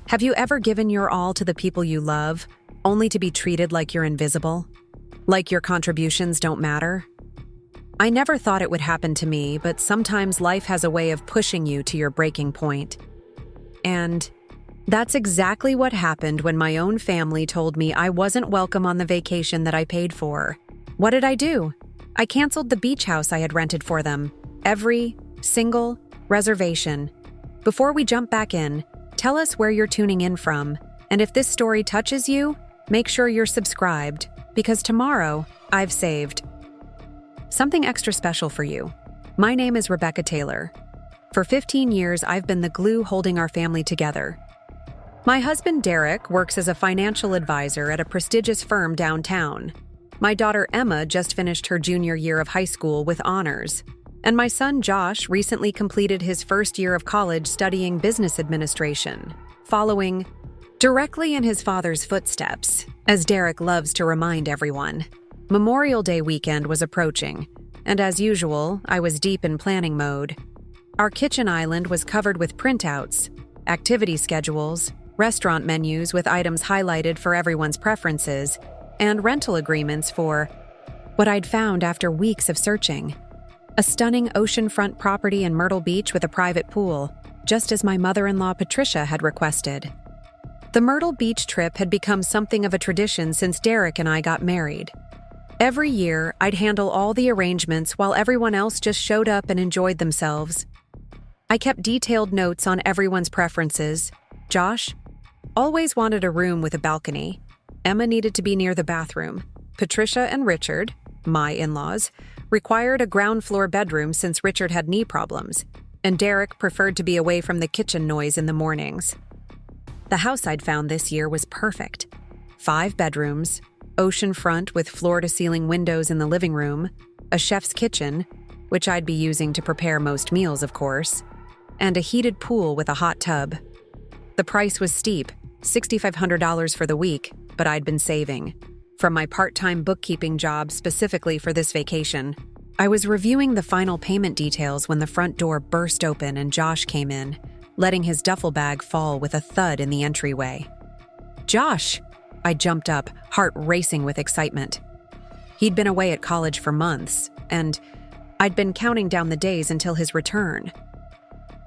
Have you ever given your all to the people you love, only to be treated like you're invisible? Like your contributions don't matter? I never thought it would happen to me, but sometimes life has a way of pushing you to your breaking point. And that's exactly what happened when my own family told me I wasn't welcome on the vacation that I paid for. What did I do? I canceled the beach house I had rented for them. Every single reservation. Before we jump back in, tell us where you're tuning in from, and if this story touches you, make sure you're subscribed, because tomorrow, I've saved something extra special for you. My name is Rebecca Taylor. For 15 years, I've been the glue holding our family together. My husband, Derek, works as a financial advisor at a prestigious firm downtown. My daughter, Emma, just finished her junior year of high school with honors. And my son, Josh, recently completed his first year of college studying business administration, following directly in his father's footsteps, as Derek loves to remind everyone. Memorial Day weekend was approaching, and as usual, I was deep in planning mode. Our kitchen island was covered with printouts, activity schedules, restaurant menus with items highlighted for everyone's preferences, and rental agreements for what I'd found after weeks of searching. A stunning oceanfront property in Myrtle Beach with a private pool, just as my mother-in-law Patricia had requested. The Myrtle Beach trip had become something of a tradition since Derek and I got married. Every year, I'd handle all the arrangements while everyone else just showed up and enjoyed themselves. I kept detailed notes on everyone's preferences. Josh always wanted a room with a balcony. Emma needed to be near the bathroom. Patricia and Richard, my in-laws, required a ground floor bedroom since Richard had knee problems, and Derek preferred to be away from the kitchen noise in the mornings. The house I'd found this year was perfect. 5 bedrooms, oceanfront with floor-to-ceiling windows in the living room, a chef's kitchen, which I'd be using to prepare most meals, of course, and a heated pool with a hot tub. The price was steep, $6,500 for the week, but I'd been saving. From my part-time bookkeeping job specifically for this vacation, I was reviewing the final payment details when the front door burst open and Josh came in, letting his duffel bag fall with a thud in the entryway. "Josh!" I jumped up, heart racing with excitement. He'd been away at college for months, and I'd been counting down the days until his return.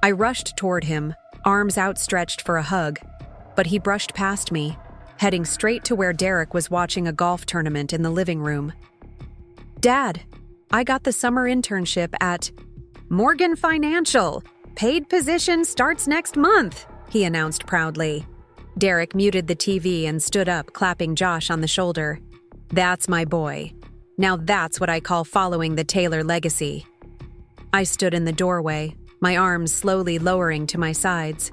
I rushed toward him, arms outstretched for a hug, but he brushed past me, heading straight to where Derek was watching a golf tournament in the living room. "Dad, I got the summer internship at Morgan Financial. Paid position starts next month," he announced proudly. Derek muted the TV and stood up, clapping Josh on the shoulder. "That's my boy. Now that's what I call following the Taylor legacy." I stood in the doorway, my arms slowly lowering to my sides.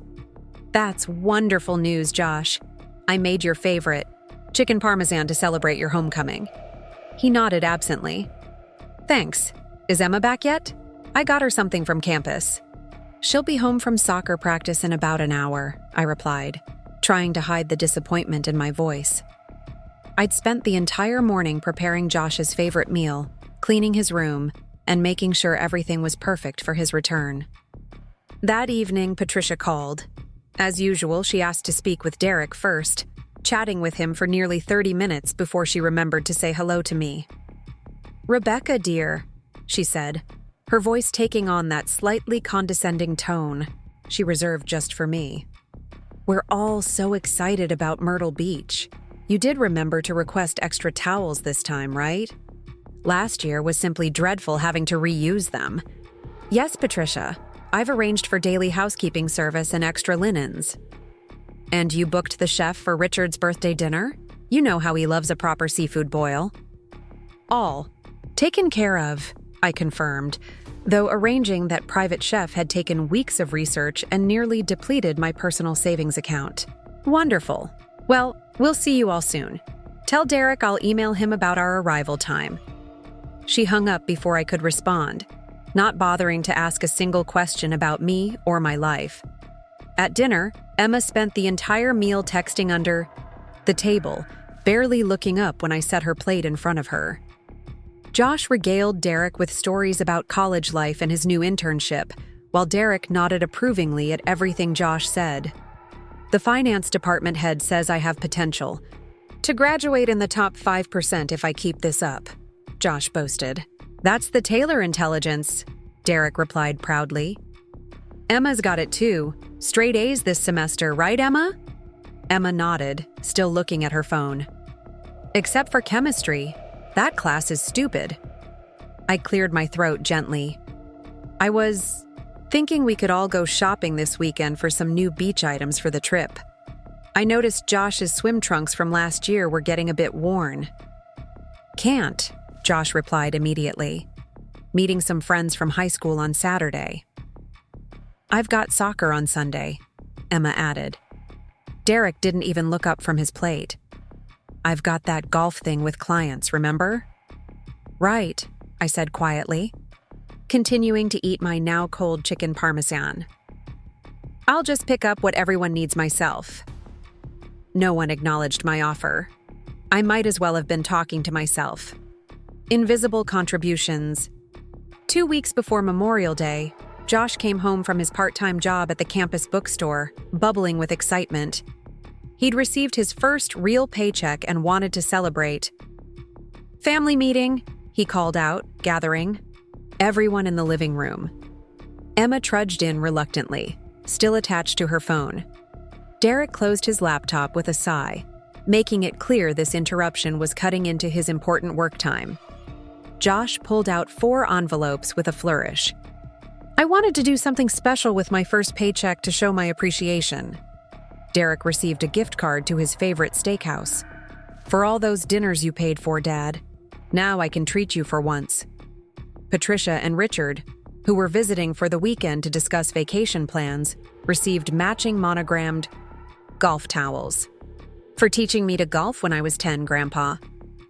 "That's wonderful news, Josh. I made your favorite, chicken parmesan, to celebrate your homecoming." He nodded absently. "Thanks. Is Emma back yet? I got her something from campus." "She'll be home from soccer practice in about an hour," I replied, trying to hide the disappointment in my voice. I'd spent the entire morning preparing Josh's favorite meal, cleaning his room, and making sure everything was perfect for his return. That evening, Patricia called. As usual, she asked to speak with Derek first, chatting with him for nearly 30 minutes before she remembered to say hello to me. "Rebecca, dear," she said, her voice taking on that slightly condescending tone she reserved just for me. "We're all so excited about Myrtle Beach. You did remember to request extra towels this time, right? Last year was simply dreadful having to reuse them." "Yes, Patricia. I've arranged for daily housekeeping service and extra linens." "And you booked the chef for Richard's birthday dinner? You know how he loves a proper seafood boil." "All taken care of," I confirmed, though arranging that private chef had taken weeks of research and nearly depleted my personal savings account. "Wonderful. Well, we'll see you all soon. Tell Derek I'll email him about our arrival time." She hung up before I could respond, not bothering to ask a single question about me or my life. At dinner, Emma spent the entire meal texting under the table, barely looking up when I set her plate in front of her. Josh regaled Derek with stories about college life and his new internship, while Derek nodded approvingly at everything Josh said. The finance department head says I have potential to graduate in the top 5% if I keep this up, Josh boasted. That's the Taylor intelligence, Derek replied proudly. Emma's got it too. Straight A's this semester, right, Emma? Emma nodded, still looking at her phone. Except for chemistry. That class is stupid. I cleared my throat gently. I was thinking we could all go shopping this weekend for some new beach items for the trip. I noticed Josh's swim trunks from last year were getting a bit worn. Can't, Josh replied immediately. Meeting some friends from high school on Saturday. I've got soccer on Sunday, Emma added. Derek didn't even look up from his plate. I've got that golf thing with clients, remember? Right, I said quietly, continuing to eat my now cold chicken parmesan. I'll just pick up what everyone needs myself. No one acknowledged my offer. I might as well have been talking to myself. Invisible contributions. 2 weeks before Memorial Day, Josh came home from his part-time job at the campus bookstore, bubbling with excitement. He'd received his first real paycheck and wanted to celebrate. Family meeting, he called out, gathering everyone in the living room. Emma trudged in reluctantly, still attached to her phone. Derek closed his laptop with a sigh, making it clear this interruption was cutting into his important work time. Josh pulled out 4 envelopes with a flourish. I wanted to do something special with my first paycheck to show my appreciation. Derek received a gift card to his favorite steakhouse. For all those dinners you paid for, Dad. Now I can treat you for once. Patricia and Richard, who were visiting for the weekend to discuss vacation plans, received matching monogrammed golf towels. For teaching me to golf when I was 10, Grandpa.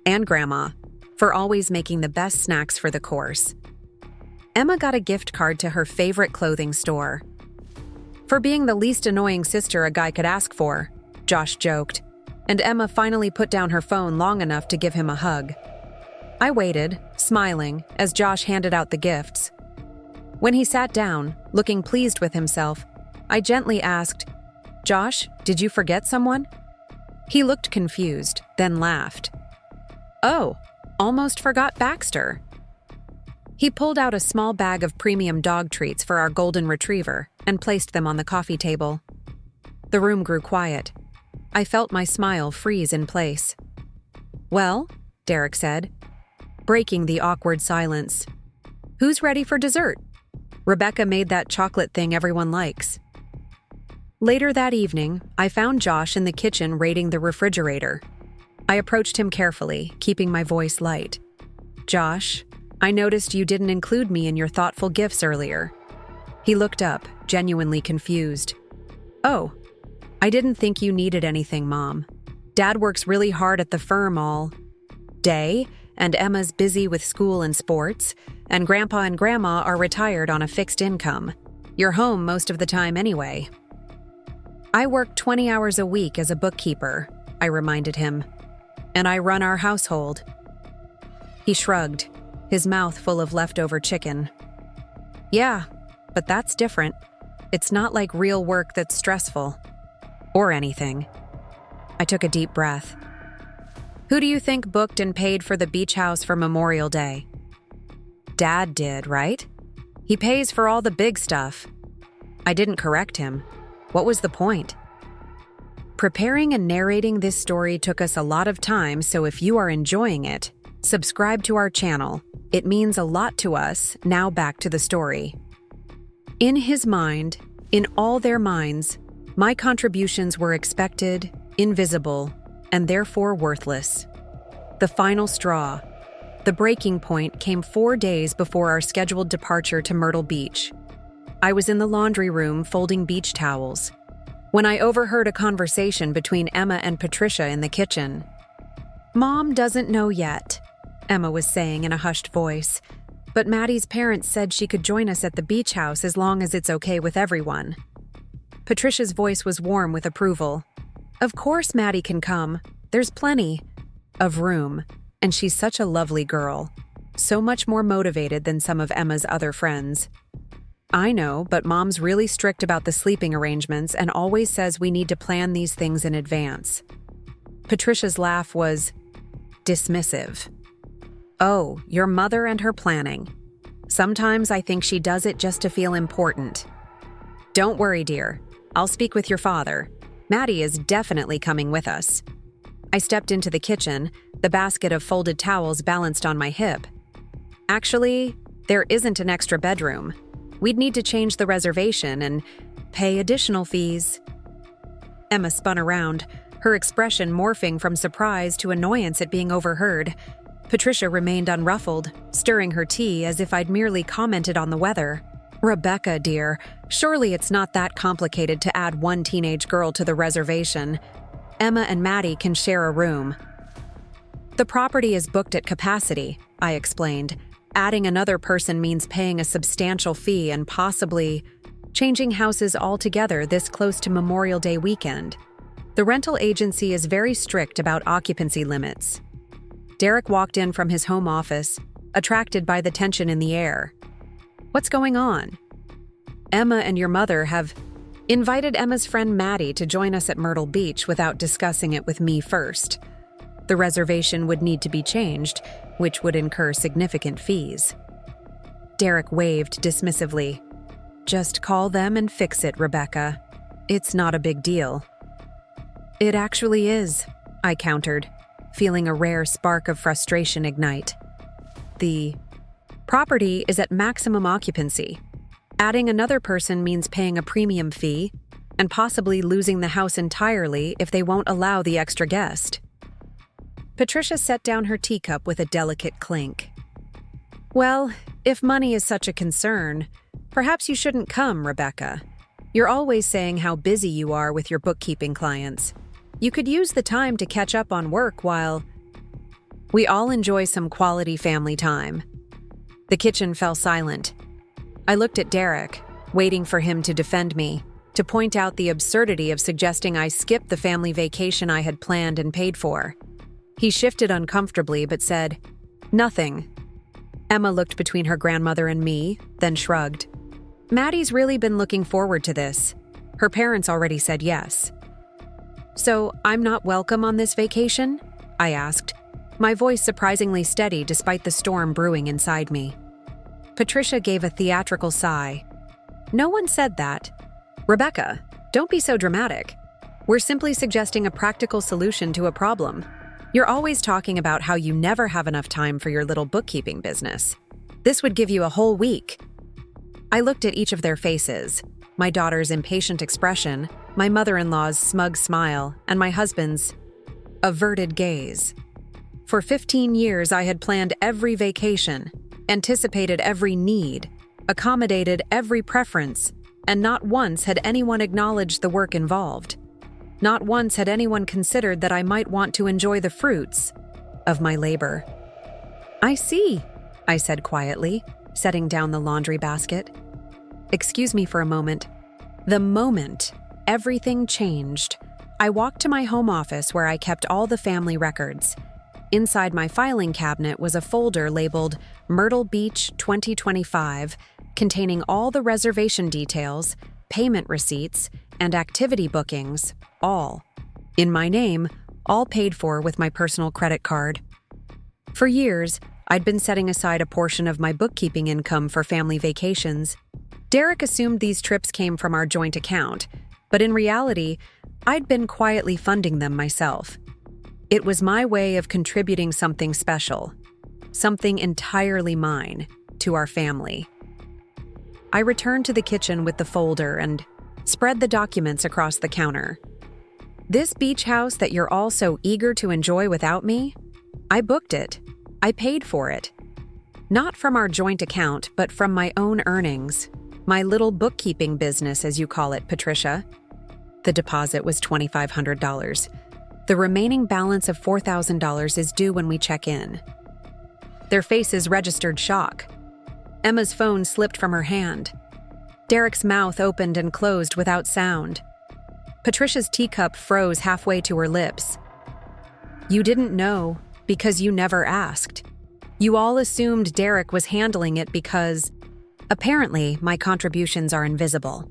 And Grandma, for always making the best snacks for the course. Emma got a gift card to her favorite clothing store. For being the least annoying sister a guy could ask for, Josh joked, and Emma finally put down her phone long enough to give him a hug. I waited, smiling, as Josh handed out the gifts. When he sat down, looking pleased with himself, I gently asked, Josh, did you forget someone? He looked confused, then laughed. Oh, almost forgot Baxter. He pulled out a small bag of premium dog treats for our golden retriever and placed them on the coffee table. The room grew quiet. I felt my smile freeze in place. Well, Derek said, breaking the awkward silence. Who's ready for dessert? Rebecca made that chocolate thing everyone likes. Later that evening, I found Josh in the kitchen raiding the refrigerator. I approached him carefully, keeping my voice light. Josh, I noticed you didn't include me in your thoughtful gifts earlier. He looked up, genuinely confused. Oh, I didn't think you needed anything, Mom. Dad works really hard at the firm all day, and Emma's busy with school and sports, and Grandpa and Grandma are retired on a fixed income. You're home most of the time anyway. I work 20 hours a week as a bookkeeper, I reminded him, and I run our household. He shrugged, his mouth full of leftover chicken. Yeah, but that's different. It's not like real work that's stressful. Or anything. I took a deep breath. Who do you think booked and paid for the beach house for Memorial Day? Dad did, right? He pays for all the big stuff. I didn't correct him. What was the point? Preparing and narrating this story took us a lot of time, so if you are enjoying it, subscribe to our channel. It means a lot to us. Now back to the story. In his mind, in all their minds, my contributions were expected, invisible, and therefore worthless. The final straw, the breaking point, came 4 days before our scheduled departure to Myrtle Beach. I was in the laundry room folding beach towels when I overheard a conversation between Emma and Patricia in the kitchen. Mom doesn't know yet, Emma was saying in a hushed voice, but Maddie's parents said she could join us at the beach house as long as it's okay with everyone. Patricia's voice was warm with approval. Of course Maddie can come. There's plenty of room, and she's such a lovely girl, so much more motivated than some of Emma's other friends. I know, but Mom's really strict about the sleeping arrangements and always says we need to plan these things in advance. Patricia's laugh was dismissive. Oh, your mother and her planning. Sometimes I think she does it just to feel important. Don't worry, dear. I'll speak with your father. Maddie is definitely coming with us. I stepped into the kitchen, the basket of folded towels balanced on my hip. Actually, there isn't an extra bedroom. We'd need to change the reservation and pay additional fees. Emma spun around, her expression morphing from surprise to annoyance at being overheard. Patricia remained unruffled, stirring her tea as if I'd merely commented on the weather. Rebecca, dear, surely it's not that complicated to add one teenage girl to the reservation. Emma and Maddie can share a room. The property is booked at capacity, I explained. Adding another person means paying a substantial fee and possibly changing houses altogether this close to Memorial Day weekend. The rental agency is very strict about occupancy limits. Derek walked in from his home office, attracted by the tension in the air. What's going on? Emma and your mother have invited Emma's friend Maddie to join us at Myrtle Beach without discussing it with me first. The reservation would need to be changed, which would incur significant fees. Derek waved dismissively. Just call them and fix it, Rebecca. It's not a big deal. It actually is, I countered, feeling a rare spark of frustration ignite. The property is at maximum occupancy. Adding another person means paying a premium fee and possibly losing the house entirely if they won't allow the extra guest. Patricia set down her teacup with a delicate clink. Well, if money is such a concern, perhaps you shouldn't come, Rebecca. You're always saying how busy you are with your bookkeeping clients. You could use the time to catch up on work while we all enjoy some quality family time. The kitchen fell silent. I looked at Derek, waiting for him to defend me, to point out the absurdity of suggesting I skip the family vacation I had planned and paid for. He shifted uncomfortably but said, "Nothing." Emma looked between her grandmother and me, then shrugged. Maddie's really been looking forward to this. Her parents already said yes. So, I'm not welcome on this vacation? I asked, my voice surprisingly steady despite the storm brewing inside me. Patricia gave a theatrical sigh. No one said that. Rebecca, don't be so dramatic. We're simply suggesting a practical solution to a problem. You're always talking about how you never have enough time for your little bookkeeping business. This would give you a whole week. I looked at each of their faces, my daughter's impatient expression, my mother-in-law's smug smile, and my husband's averted gaze. For 15 years, I had planned every vacation, anticipated every need, accommodated every preference, and not once had anyone acknowledged the work involved. Not once had anyone considered that I might want to enjoy the fruits of my labor. I see, I said quietly, setting down the laundry basket. Excuse me for a moment. The moment everything changed, I walked to my home office where I kept all the family records. Inside my filing cabinet was a folder labeled Myrtle Beach 2025, containing all the reservation details, payment receipts, and activity bookings, all. In my name, all paid for with my personal credit card. For years, I'd been setting aside a portion of my bookkeeping income for family vacations. Derek assumed these trips came from our joint account, but in reality, I'd been quietly funding them myself. It was my way of contributing something special, something entirely mine, to our family. I returned to the kitchen with the folder and spread the documents across the counter. This beach house that you're all so eager to enjoy without me? I booked it. I paid for it. Not from our joint account, but from my own earnings. My little bookkeeping business, as you call it, Patricia. The deposit was $2,500. The remaining balance of $4,000 is due when we check in. Their faces registered shock. Emma's phone slipped from her hand. Derek's mouth opened and closed without sound. Patricia's teacup froze halfway to her lips. You didn't know because you never asked. You all assumed Derek was handling it because Apparently, my contributions are invisible.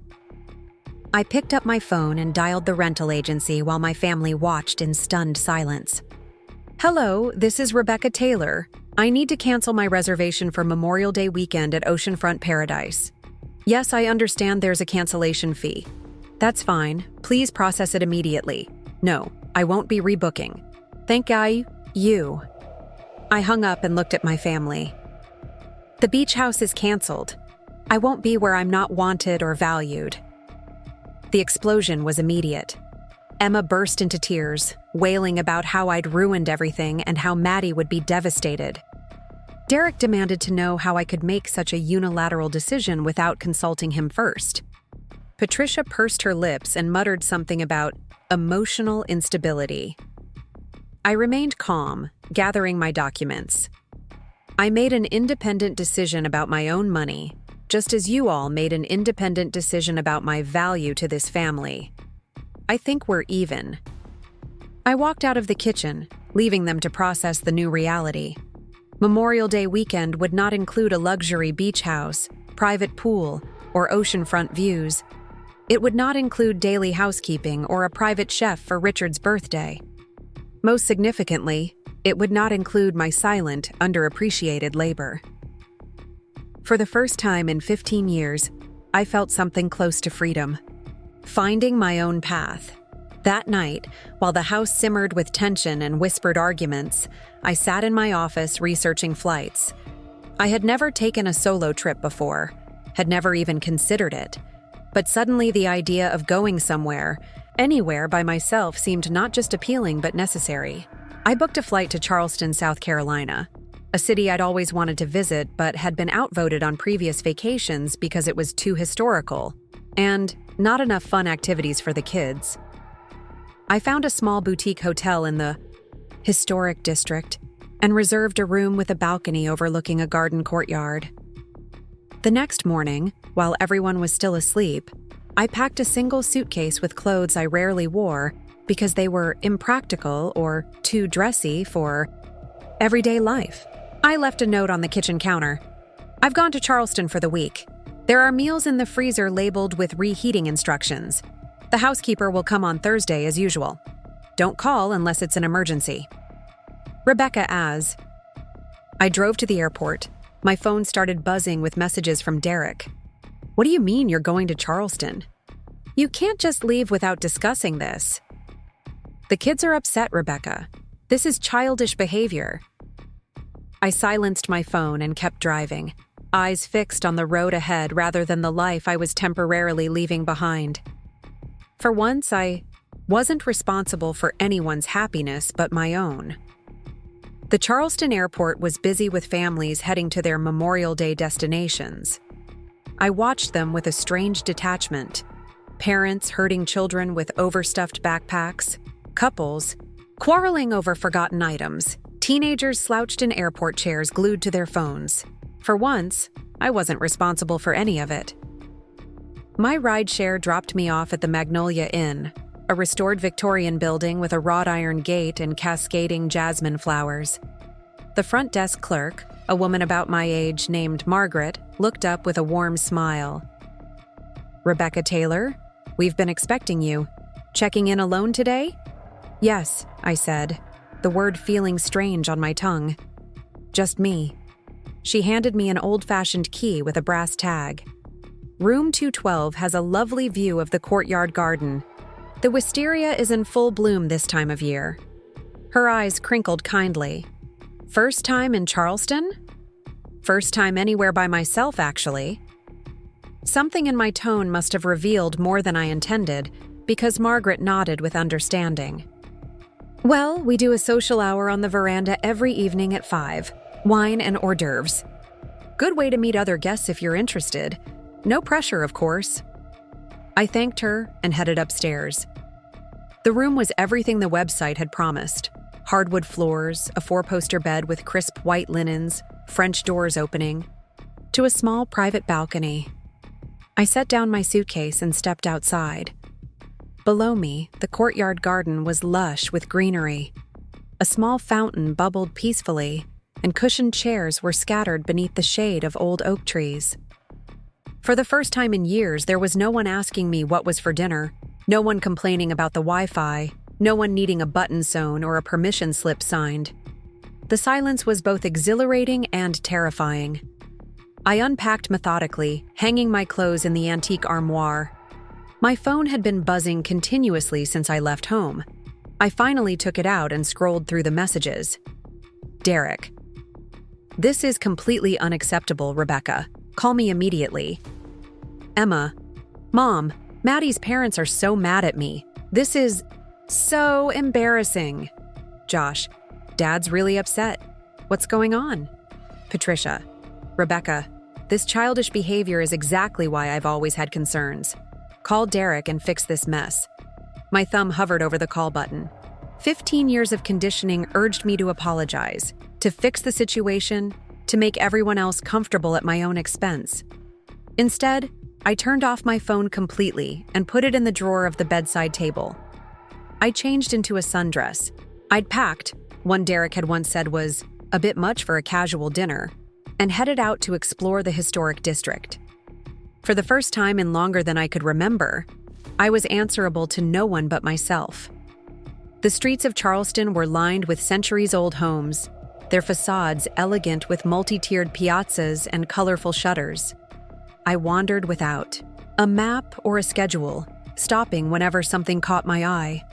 I picked up my phone and dialed the rental agency while my family watched in stunned silence. "Hello, this is Rebecca Taylor. I need to cancel my reservation for Memorial Day weekend at Oceanfront Paradise. Yes, I understand there's a cancellation fee. That's fine. Please process it immediately. No, I won't be rebooking. Thank you." I hung up and looked at my family. "The beach house is canceled. I won't be where I'm not wanted or valued." The explosion was immediate. Emma burst into tears, wailing about how I'd ruined everything and how Maddie would be devastated. Derek demanded to know how I could make such a unilateral decision without consulting him first. Patricia pursed her lips and muttered something about emotional instability. I remained calm, gathering my documents. I made an independent decision about my own money, just as you all made an independent decision about my value to this family. I think we're even. I walked out of the kitchen, leaving them to process the new reality. Memorial Day weekend would not include a luxury beach house, private pool, or oceanfront views. It would not include daily housekeeping or a private chef for Richard's birthday. Most significantly, it would not include my silent, underappreciated labor. For the first time in 15 years, I felt something close to freedom. Finding my own path. That night, while the house simmered with tension and whispered arguments, I sat in my office researching flights. I had never taken a solo trip before, had never even considered it. But suddenly the idea of going somewhere, anywhere by myself seemed not just appealing but necessary. I booked a flight to Charleston, South Carolina, a city I'd always wanted to visit but had been outvoted on previous vacations because it was too historical, and not enough fun activities for the kids. I found a small boutique hotel in the historic district and reserved a room with a balcony overlooking a garden courtyard. The next morning, while everyone was still asleep, I packed a single suitcase with clothes I rarely wore because they were impractical or too dressy for everyday life. I left a note on the kitchen counter. "I've gone to Charleston for the week. There are meals in the freezer labeled with reheating instructions. The housekeeper will come on Thursday as usual. Don't call unless it's an emergency. Rebecca as." I drove to the airport. My phone started buzzing with messages from Derek. "What do you mean you're going to Charleston? You can't just leave without discussing this." "The kids are upset, Rebecca. This is childish behavior." I silenced my phone and kept driving, eyes fixed on the road ahead rather than the life I was temporarily leaving behind. For once, I wasn't responsible for anyone's happiness but my own. The Charleston airport was busy with families heading to their Memorial Day destinations. I watched them with a strange detachment. Parents herding children with overstuffed backpacks, couples quarreling over forgotten items, teenagers slouched in airport chairs glued to their phones. For once, I wasn't responsible for any of it. My rideshare dropped me off at the Magnolia Inn, a restored Victorian building with a wrought iron gate and cascading jasmine flowers. The front desk clerk, a woman about my age named Margaret, looked up with a warm smile. "Rebecca Taylor, we've been expecting you. Checking in alone today?" "Yes," I said, the word feeling strange on my tongue. "Just me." She handed me an old-fashioned key with a brass tag. Room 212 has a lovely view of the courtyard garden. The wisteria is in full bloom this time of year. Her eyes crinkled kindly. "First time in Charleston?" "First time anywhere by myself, actually." Something in my tone must have revealed more than I intended, because Margaret nodded with understanding. "Well, we do a social hour on the veranda every evening at 5. Wine and hors d'oeuvres. Good way to meet other guests if you're interested. No pressure, of course." I thanked her and headed upstairs. The room was everything the website had promised. Hardwood floors, a 4-poster bed with crisp white linens, French doors opening, to a small private balcony. I set down my suitcase and stepped outside. Below me, the courtyard garden was lush with greenery. A small fountain bubbled peacefully, and cushioned chairs were scattered beneath the shade of old oak trees. For the first time in years, there was no one asking me what was for dinner, no one complaining about the Wi-Fi, no one needing a button sewn or a permission slip signed. The silence was both exhilarating and terrifying. I unpacked methodically, hanging my clothes in the antique armoire. My phone had been buzzing continuously since I left home. I finally took it out and scrolled through the messages. Derek. This is completely unacceptable, Rebecca. Call me immediately. Emma. Mom, Maddie's parents are so mad at me. This is so embarrassing. Josh. Dad's really upset. What's going on? Patricia. Rebecca. This childish behavior is exactly why I've always had concerns. Call Derek and fix this mess. My thumb hovered over the call button. 15 years of conditioning urged me to apologize, to fix the situation, to make everyone else comfortable at my own expense. Instead, I turned off my phone completely and put it in the drawer of the bedside table. I changed into a sundress. I'd packed, one Derek had once said was a bit much for a casual dinner, and headed out to explore the historic district. For the first time in longer than I could remember, I was answerable to no one but myself. The streets of Charleston were lined with centuries-old homes, their facades elegant with multi-tiered piazzas and colorful shutters. I wandered without a map or a schedule, stopping whenever something caught my eye.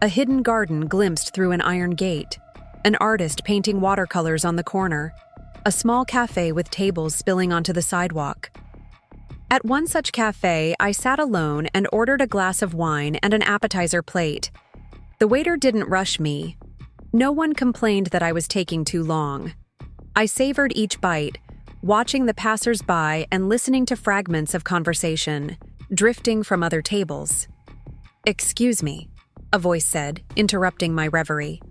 A hidden garden glimpsed through an iron gate, an artist painting watercolors on the corner, a small cafe with tables spilling onto the sidewalk. At one such cafe, I sat alone and ordered a glass of wine and an appetizer plate. The waiter didn't rush me. No one complained that I was taking too long. I savored each bite, watching the passers-by and listening to fragments of conversation, drifting from other tables. "Excuse me," a voice said, interrupting my reverie.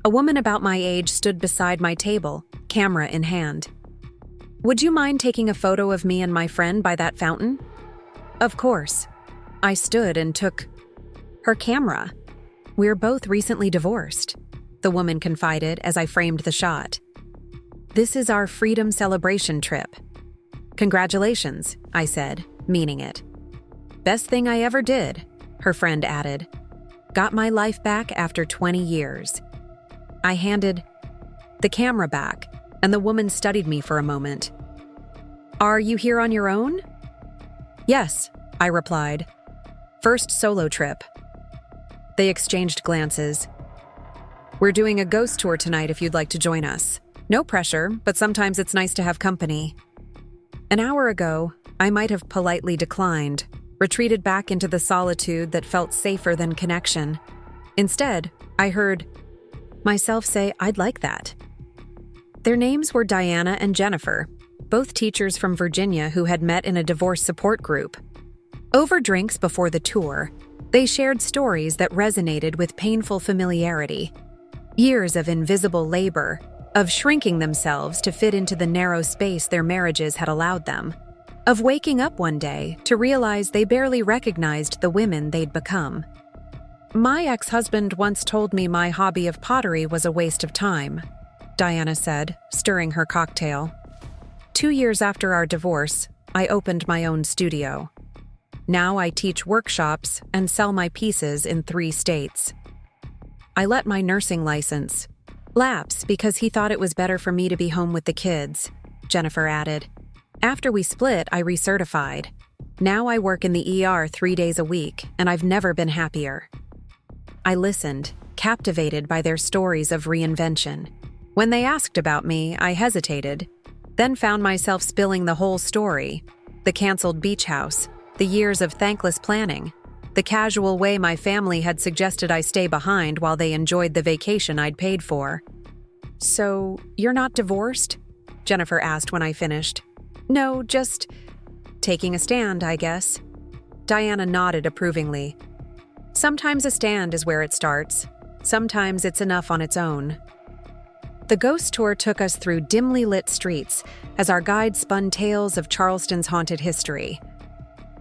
A woman about my age stood beside my table, camera in hand. "Would you mind taking a photo of me and my friend by that fountain?" "Of course." I stood and took her camera. "We're both recently divorced," the woman confided as I framed the shot. "This is our freedom celebration trip." "Congratulations," I said, meaning it. "Best thing I ever did," her friend added. "Got my life back after 20 years." I handed the camera back, and the woman studied me for a moment. "Are you here on your own?" "Yes," I replied. "First solo trip." They exchanged glances. "We're doing a ghost tour tonight if you'd like to join us. No pressure, but sometimes it's nice to have company." An hour ago, I might have politely declined, retreated back into the solitude that felt safer than connection. Instead, I heard myself say, "I'd like that." Their names were Diana and Jennifer, both teachers from Virginia who had met in a divorce support group. Over drinks before the tour, they shared stories that resonated with painful familiarity. Years of invisible labor, of shrinking themselves to fit into the narrow space their marriages had allowed them, of waking up one day to realize they barely recognized the women they'd become. "My ex-husband once told me my hobby of pottery was a waste of time," Diana said, stirring her cocktail. 2 years after our divorce, I opened my own studio. Now I teach workshops and sell my pieces in 3 states. I let my nursing license lapse because he thought it was better for me to be home with the kids, Jennifer added. After we split, I recertified. Now I work in the ER 3 days a week, and I've never been happier. I listened, captivated by their stories of reinvention. When they asked about me, I hesitated, then found myself spilling the whole story: the canceled beach house, the years of thankless planning, the casual way my family had suggested I stay behind while they enjoyed the vacation I'd paid for. "So, you're not divorced?" Jennifer asked when I finished. "No, just taking a stand, I guess." Diana nodded approvingly. "Sometimes a stand is where it starts. Sometimes it's enough on its own." The ghost tour took us through dimly lit streets as our guide spun tales of Charleston's haunted history.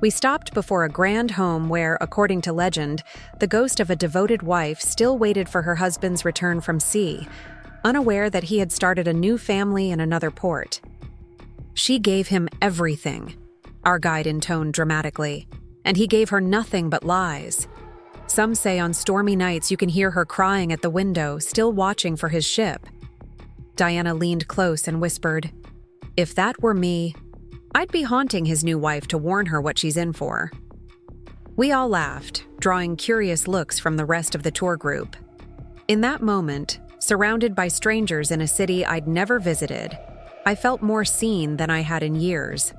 We stopped before a grand home where, according to legend, the ghost of a devoted wife still waited for her husband's return from sea, unaware that he had started a new family in another port. She gave him everything: our guide intoned dramatically, and he gave her nothing but lies. Some say on stormy nights you can hear her crying at the window, still watching for his ship. Diana leaned close and whispered, "If that were me, I'd be haunting his new wife to warn her what she's in for." We all laughed, drawing curious looks from the rest of the tour group. In that moment, surrounded by strangers in a city I'd never visited, I felt more seen than I had in years.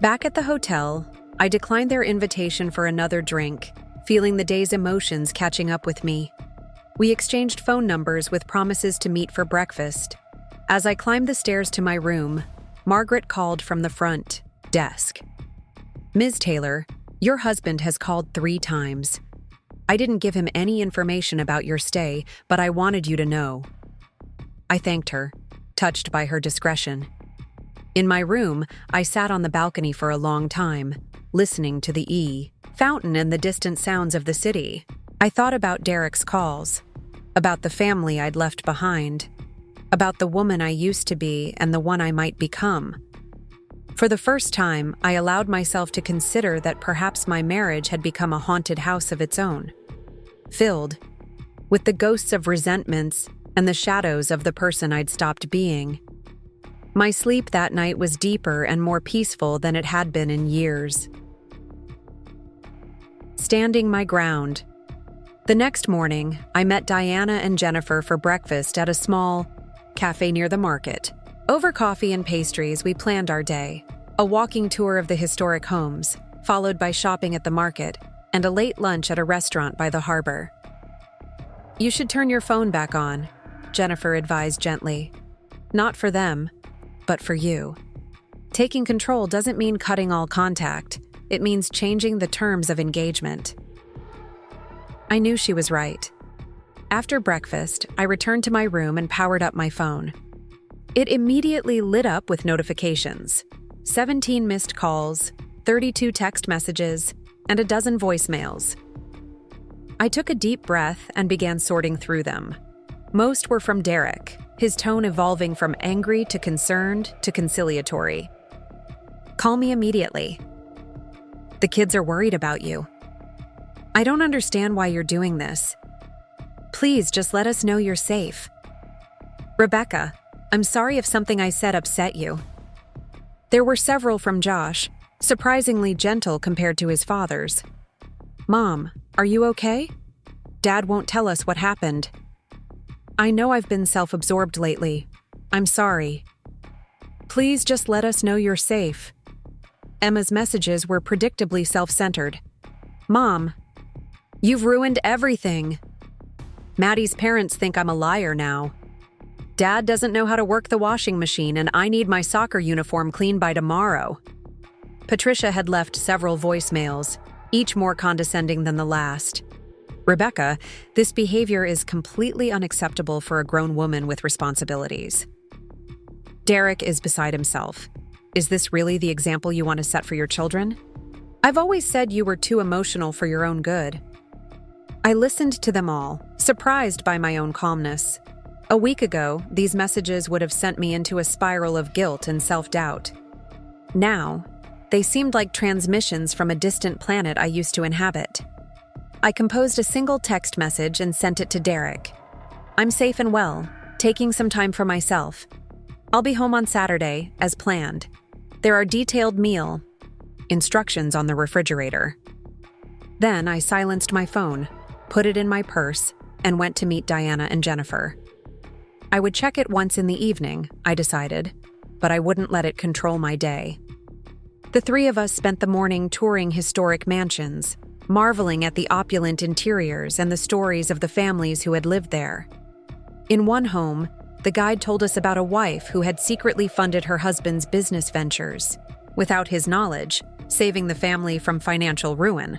Back at the hotel, I declined their invitation for another drink, feeling the day's emotions catching up with me. We exchanged phone numbers with promises to meet for breakfast. As I climbed the stairs to my room, Margaret called from the front desk. "Ms. Taylor, your husband has called 3 times. I didn't give him any information about your stay, but I wanted you to know." I thanked her, touched by her discretion. In my room, I sat on the balcony for a long time, listening to the fountain and the distant sounds of the city. I thought about Derek's calls, about the family I'd left behind, about the woman I used to be and the one I might become. For the first time, I allowed myself to consider that perhaps my marriage had become a haunted house of its own, filled with the ghosts of resentments and the shadows of the person I'd stopped being. My sleep that night was deeper and more peaceful than it had been in years. Standing my ground. The next morning, I met Diana and Jennifer for breakfast at a small cafe near the market. Over coffee and pastries, we planned our day. A walking tour of the historic homes, followed by shopping at the market, and a late lunch at a restaurant by the harbor. "You should turn your phone back on," Jennifer advised gently. "Not for them, but for you. Taking control doesn't mean cutting all contact. It means changing the terms of engagement." I knew she was right. After breakfast, I returned to my room and powered up my phone. It immediately lit up with notifications. 17 missed calls, 32 text messages, and a dozen voicemails. I took a deep breath and began sorting through them. Most were from Derek, his tone evolving from angry to concerned to conciliatory. "Call me immediately. The kids are worried about you. I don't understand why you're doing this. Please just let us know you're safe. Rebecca, I'm sorry if something I said upset you." There were several from Josh, surprisingly gentle compared to his father's. "Mom, are you okay? Dad won't tell us what happened. I know I've been self-absorbed lately. I'm sorry. Please just let us know you're safe." Emma's messages were predictably self-centered. "Mom, you've ruined everything. Maddie's parents think I'm a liar now. Dad doesn't know how to work the washing machine and I need my soccer uniform cleaned by tomorrow." Patricia had left several voicemails, each more condescending than the last. "Rebecca, this behavior is completely unacceptable for a grown woman with responsibilities." Derek is beside himself. "Is this really the example you want to set for your children? I've always said you were too emotional for your own good." I listened to them all, surprised by my own calmness. A week ago, these messages would have sent me into a spiral of guilt and self-doubt. Now, they seemed like transmissions from a distant planet I used to inhabit. I composed a single text message and sent it to Derek. "I'm safe and well, taking some time for myself. I'll be home on Saturday, as planned. There are detailed meal instructions on the refrigerator." Then I silenced my phone, put it in my purse, and went to meet Diana and Jennifer. I would check it once in the evening, I decided, but I wouldn't let it control my day. The 3 of us spent the morning touring historic mansions, marveling at the opulent interiors and the stories of the families who had lived there. In one home, the guide told us about a wife who had secretly funded her husband's business ventures, without his knowledge, saving the family from financial ruin.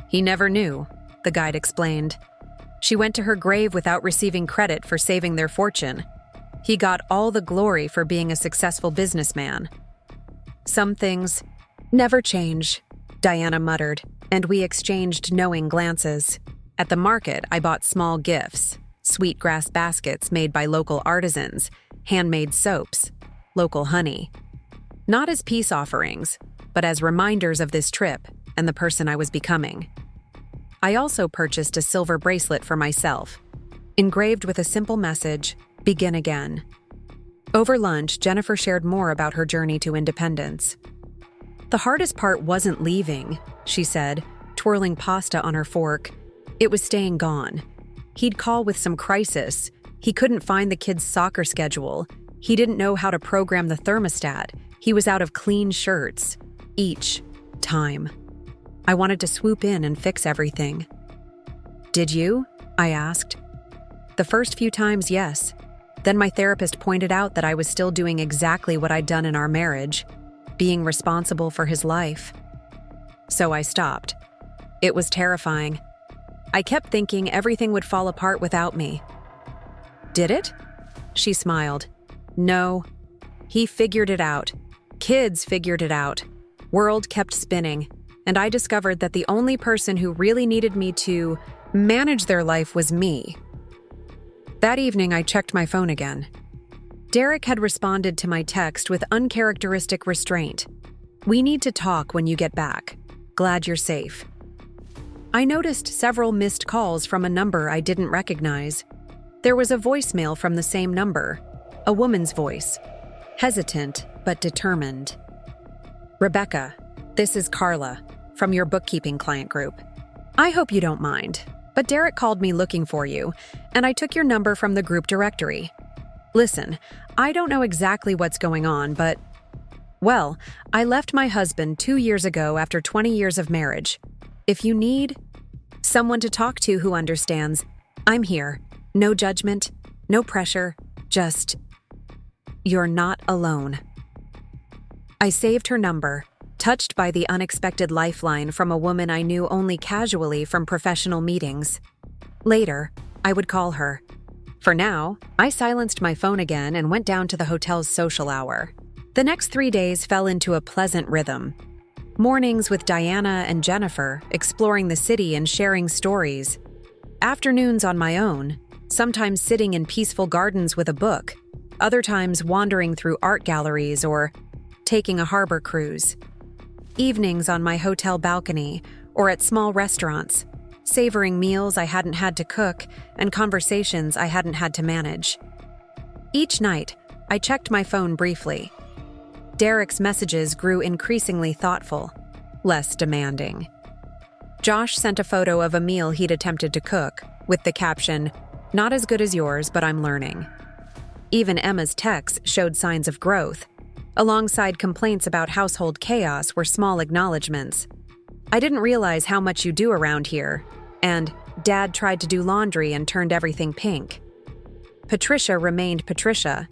"He never knew," the guide explained. "She went to her grave without receiving credit for saving their fortune. He got all the glory for being a successful businessman." "Some things never change," Diana muttered, and we exchanged knowing glances. At the market, I bought small gifts, sweetgrass baskets made by local artisans, handmade soaps, local honey. Not as peace offerings, but as reminders of this trip and the person I was becoming. I also purchased a silver bracelet for myself, engraved with a simple message, "Begin again." Over lunch, Jennifer shared more about her journey to independence. "The hardest part wasn't leaving," she said, twirling pasta on her fork. "It was staying gone. He'd call with some crisis. He couldn't find the kids' soccer schedule. He didn't know how to program the thermostat. He was out of clean shirts. Each time. I wanted to swoop in and fix everything." "Did you?" I asked. "The first few times, yes. Then my therapist pointed out that I was still doing exactly what I'd done in our marriage, being responsible for his life. So I stopped. It was terrifying. I kept thinking everything would fall apart without me." "Did it?" She smiled. "No. He figured it out. Kids figured it out. World kept spinning, and I discovered that the only person who really needed me to manage their life was me." That evening, I checked my phone again. Derek had responded to my text with uncharacteristic restraint. "We need to talk when you get back. Glad you're safe." I noticed several missed calls from a number I didn't recognize. There was a voicemail from the same number, a woman's voice, hesitant but determined. "Rebecca, this is Carla, from your bookkeeping client group. I hope you don't mind, but Derek called me looking for you, and I took your number from the group directory. Listen, I don't know exactly what's going on, but, well, I left my husband 2 years ago after 20 years of marriage. If you need someone to talk to who understands, I'm here. No judgment, no pressure, just, you're not alone." I saved her number, touched by the unexpected lifeline from a woman I knew only casually from professional meetings. Later, I would call her. For now, I silenced my phone again and went down to the hotel's social hour. The next 3 days fell into a pleasant rhythm. Mornings with Diana and Jennifer, exploring the city and sharing stories. Afternoons on my own, sometimes sitting in peaceful gardens with a book, other times wandering through art galleries or taking a harbor cruise. Evenings on my hotel balcony or at small restaurants, savoring meals I hadn't had to cook and conversations I hadn't had to manage. Each night, I checked my phone briefly. Derek's messages grew increasingly thoughtful, less demanding. Josh sent a photo of a meal he'd attempted to cook, with the caption, "Not as good as yours, but I'm learning." Even Emma's texts showed signs of growth. Alongside complaints about household chaos were small acknowledgments. "I didn't realize how much you do around here," and "Dad tried to do laundry and turned everything pink." Patricia remained Patricia,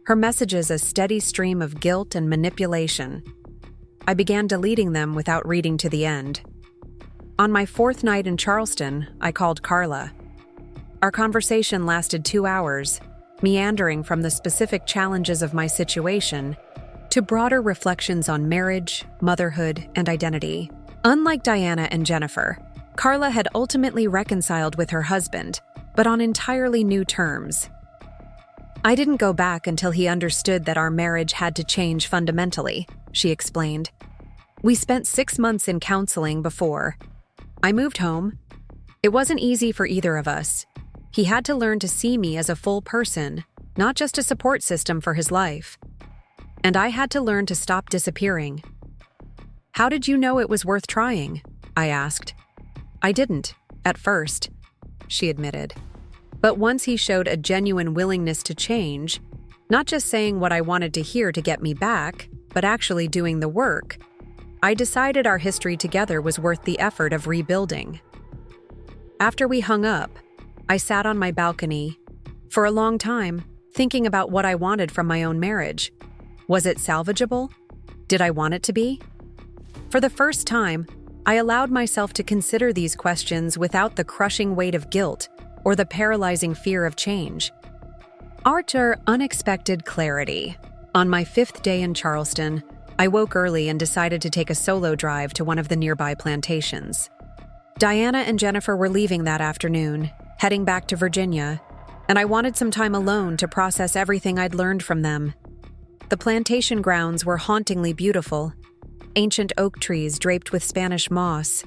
her messages a steady stream of guilt and manipulation. I began deleting them without reading to the end. On my 4th night in Charleston, I called Carla. Our conversation lasted 2 hours, meandering from the specific challenges of my situation to broader reflections on marriage, motherhood, and identity. Unlike Diana and Jennifer, Carla had ultimately reconciled with her husband, but on entirely new terms. "I didn't go back until he understood that our marriage had to change fundamentally," she explained. "We spent 6 months in counseling before. I moved home. It wasn't easy for either of us. He had to learn to see me as a full person, not just a support system for his life. And I had to learn to stop disappearing." "How did you know it was worth trying?" I asked. "I didn't, at first," she admitted. "But once he showed a genuine willingness to change, not just saying what I wanted to hear to get me back, but actually doing the work, I decided our history together was worth the effort of rebuilding." After we hung up, I sat on my balcony for a long time, thinking about what I wanted from my own marriage. Was it salvageable? Did I want it to be? For the first time, I allowed myself to consider these questions without the crushing weight of guilt or the paralyzing fear of change. After unexpected clarity. On my 5th day in Charleston, I woke early and decided to take a solo drive to one of the nearby plantations. Diana and Jennifer were leaving that afternoon, heading back to Virginia, and I wanted some time alone to process everything I'd learned from them. The plantation grounds were hauntingly beautiful. Ancient oak trees draped with Spanish moss,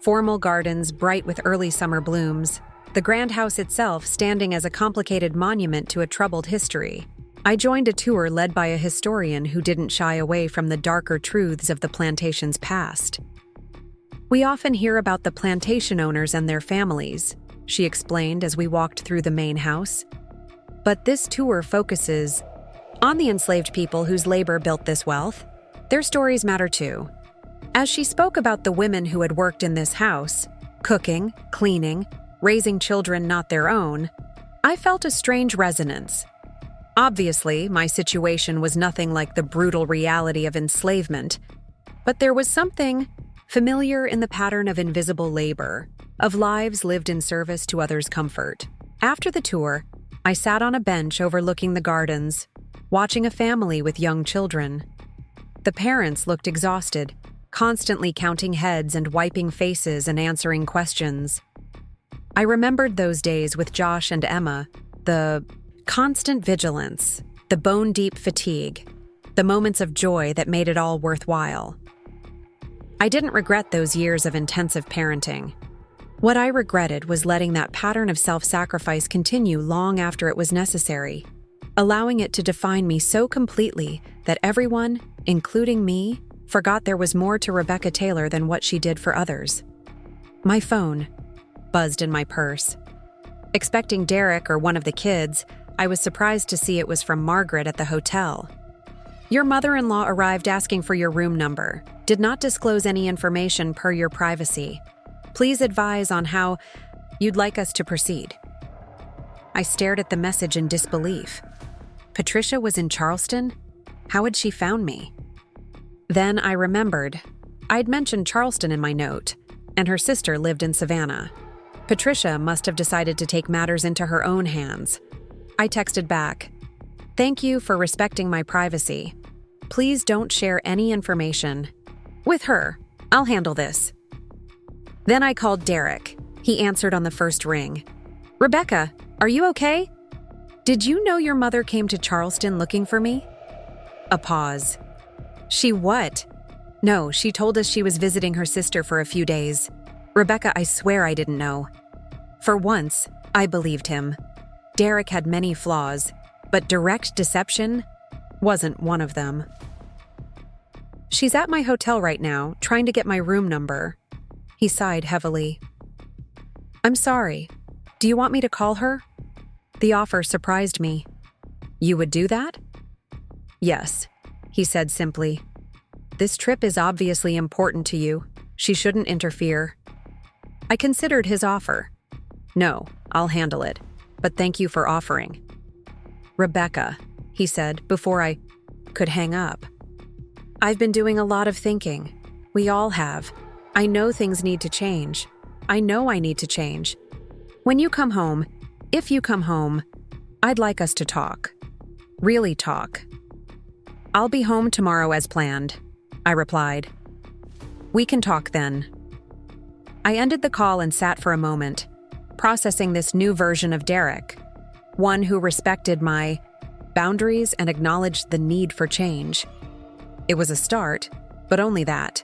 formal gardens bright with early summer blooms, the grand house itself standing as a complicated monument to a troubled history. I joined a tour led by a historian who didn't shy away from the darker truths of the plantation's past. "We often hear about the plantation owners and their families," she explained as we walked through the main house. "But this tour focuses on the enslaved people whose labor built this wealth. Their stories matter too." As she spoke about the women who had worked in this house, cooking, cleaning, raising children not their own, I felt a strange resonance. Obviously, my situation was nothing like the brutal reality of enslavement, but there was something familiar in the pattern of invisible labor, of lives lived in service to others' comfort. After the tour, I sat on a bench overlooking the gardens, watching a family with young children. The parents looked exhausted, constantly counting heads and wiping faces and answering questions. I remembered those days with Josh and Emma, the constant vigilance, the bone-deep fatigue, the moments of joy that made it all worthwhile. I didn't regret those years of intensive parenting. What I regretted was letting that pattern of self-sacrifice continue long after it was necessary, allowing it to define me so completely that everyone, including me, forgot there was more to Rebecca Taylor than what she did for others. My phone buzzed in my purse. Expecting Derek or one of the kids, I was surprised to see it was from Margaret at the hotel. "Your mother-in-law arrived asking for your room number. Did not disclose any information per your privacy. Please advise on how you'd like us to proceed." I stared at the message in disbelief. Patricia was in Charleston? How had she found me? Then I remembered. I'd mentioned Charleston in my note, and her sister lived in Savannah. Patricia must have decided to take matters into her own hands. I texted back, "Thank you for respecting my privacy. Please don't share any information with her. I'll handle this." Then I called Derek. He answered on the first ring. "Rebecca, are you okay? Did you know your mother came to Charleston looking for me?" A pause. "She what?" "No, she told us she was visiting her sister for a few days." "Rebecca, I swear I didn't know." For once, I believed him. Derek had many flaws, but direct deception wasn't one of them. "She's at my hotel right now, trying to get my room number." He sighed heavily. "I'm sorry. Do you want me to call her?" The offer surprised me. "You would do that?" "Yes," he said simply. "This trip is obviously important to you. She shouldn't interfere." I considered his offer. "No, I'll handle it, but thank you for offering." "Rebecca," he said before I could hang up. "I've been doing a lot of thinking. We all have. I know things need to change. I know I need to change. When you come home, if you come home, I'd like us to talk. Really talk." "I'll be home tomorrow as planned," I replied. "We can talk then." I ended the call and sat for a moment, processing this new version of Derek, one who respected my boundaries and acknowledged the need for change. It was a start, but only that.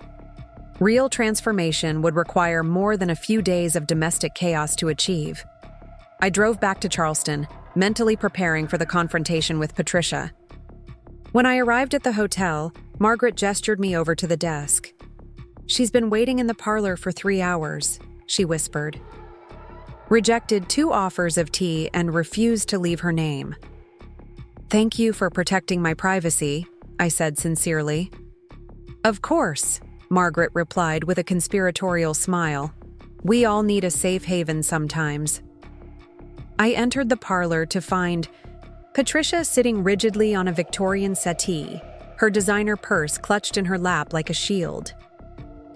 Real transformation would require more than a few days of domestic chaos to achieve. I drove back to Charleston, mentally preparing for the confrontation with Patricia. When I arrived at the hotel, Margaret gestured me over to the desk. "She's been waiting in the parlor for 3 hours," she whispered. Rejected 2 offers of tea and refused to leave her name. "Thank you for protecting my privacy," I said sincerely. "Of course," Margaret replied with a conspiratorial smile. "We all need a safe haven sometimes." I entered the parlor to find Patricia sitting rigidly on a Victorian settee, her designer purse clutched in her lap like a shield.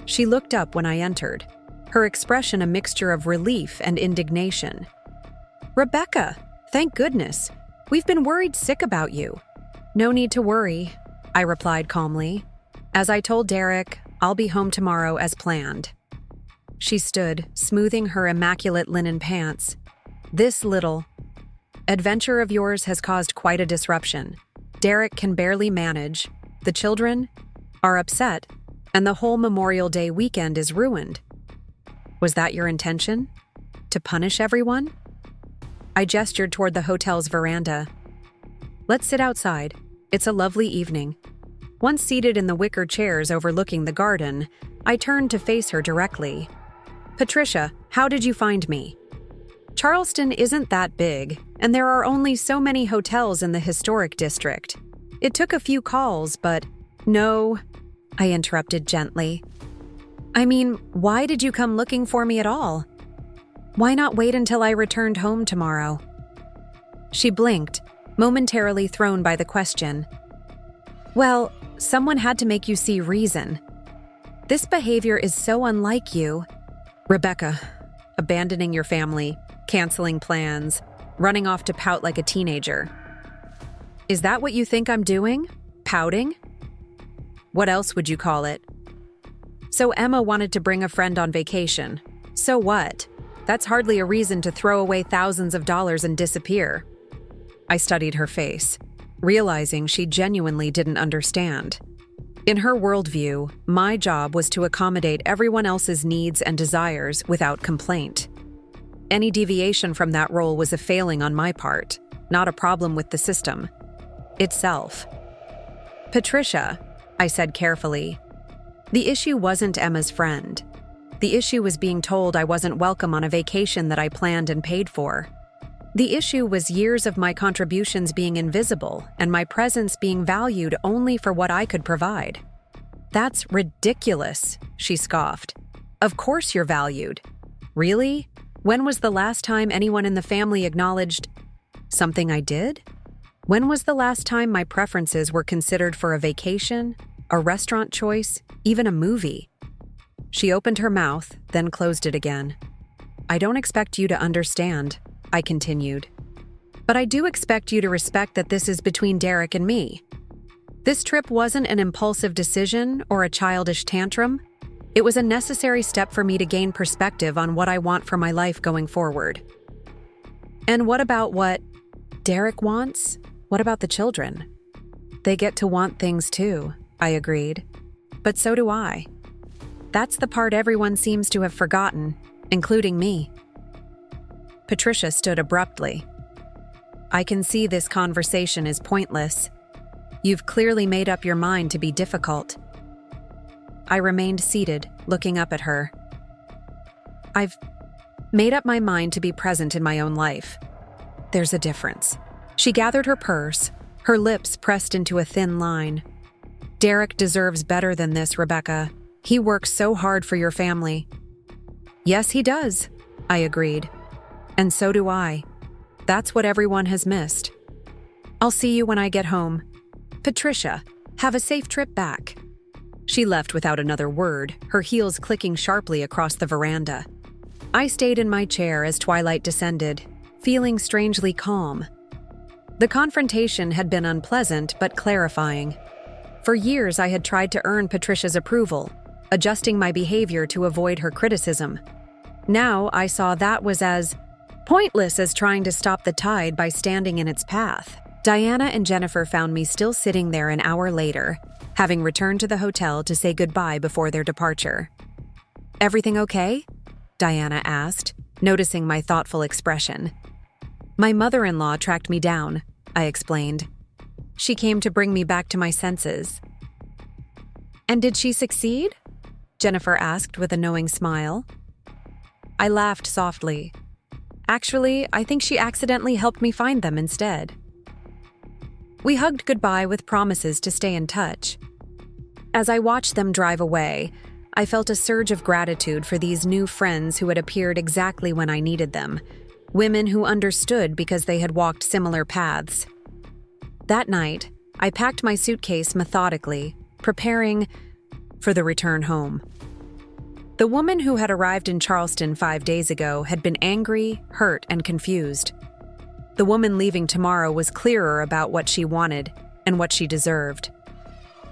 She looked up when I entered, her expression a mixture of relief and indignation. "Rebecca, thank goodness. We've been worried sick about you." "No need to worry," I replied calmly. "As I told Derek, I'll be home tomorrow as planned." She stood, smoothing her immaculate linen pants. "This little adventure of yours has caused quite a disruption. Derek can barely manage. The children are upset. and the whole Memorial Day weekend is ruined. Was that your intention? To punish everyone? I gestured toward the hotel's veranda. Let's sit outside. It's a lovely evening. Once seated in the wicker chairs overlooking the garden, I turned to face her directly. Patricia, how did you find me? Charleston isn't that big, and there are only so many hotels in the historic district. It took a few calls, but no, I interrupted gently. I mean, why did you come looking for me at all? Why not wait until I returned home tomorrow? She blinked, momentarily thrown by the question. Well, someone had to make you see reason. This behavior is so unlike you. Rebecca, abandoning your family, canceling plans, running off to pout like a teenager. Is that what you think I'm doing? Pouting? What else would you call it? So Emma wanted to bring a friend on vacation. So what? That's hardly a reason to throw away thousands of dollars and disappear. I studied her face, realizing she genuinely didn't understand. In her worldview, my job was to accommodate everyone else's needs and desires without complaint. Any deviation from that role was a failing on my part, not a problem with the system itself. Patricia, I said carefully, the issue wasn't Emma's friend. The issue was being told I wasn't welcome on a vacation that I planned and paid for. The issue was years of my contributions being invisible and my presence being valued only for what I could provide. That's ridiculous, she scoffed. Of course you're valued. Really? When was the last time anyone in the family acknowledged something I did? When was the last time my preferences were considered for a vacation, a restaurant choice, even a movie? She opened her mouth, then closed it again. I don't expect you to understand, I continued. But I do expect you to respect that this is between Derek and me. This trip wasn't an impulsive decision or a childish tantrum. It was a necessary step for me to gain perspective on what I want for my life going forward. And what about what Derek wants? What about the children? They get to want things too, I agreed. But so do I. That's the part everyone seems to have forgotten, including me. Patricia stood abruptly. I can see this conversation is pointless. You've clearly made up your mind to be difficult. I remained seated, looking up at her. I've made up my mind to be present in my own life. There's a difference. She gathered her purse, her lips pressed into a thin line. Derek deserves better than this, Rebecca. He works so hard for your family. Yes, he does, I agreed. And so do I. That's what everyone has missed. I'll see you when I get home. Patricia, have a safe trip back. She left without another word, her heels clicking sharply across the veranda. I stayed in my chair as twilight descended, feeling strangely calm. The confrontation had been unpleasant but clarifying. For years, I had tried to earn Patricia's approval, adjusting my behavior to avoid her criticism. Now I saw that was as pointless as trying to stop the tide by standing in its path. Diana and Jennifer found me still sitting there an hour later, having returned to the hotel to say goodbye before their departure. Everything okay? Diana asked, noticing my thoughtful expression. My mother-in-law tracked me down, I explained. She came to bring me back to my senses. And did she succeed? Jennifer asked with a knowing smile. I laughed softly. Actually, I think she accidentally helped me find them instead. We hugged goodbye with promises to stay in touch. As I watched them drive away, I felt a surge of gratitude for these new friends who had appeared exactly when I needed them, women who understood because they had walked similar paths. That night, I packed my suitcase methodically, preparing for the return home. The woman who had arrived in Charleston 5 days ago had been angry, hurt, and confused. The woman leaving tomorrow was clearer about what she wanted and what she deserved.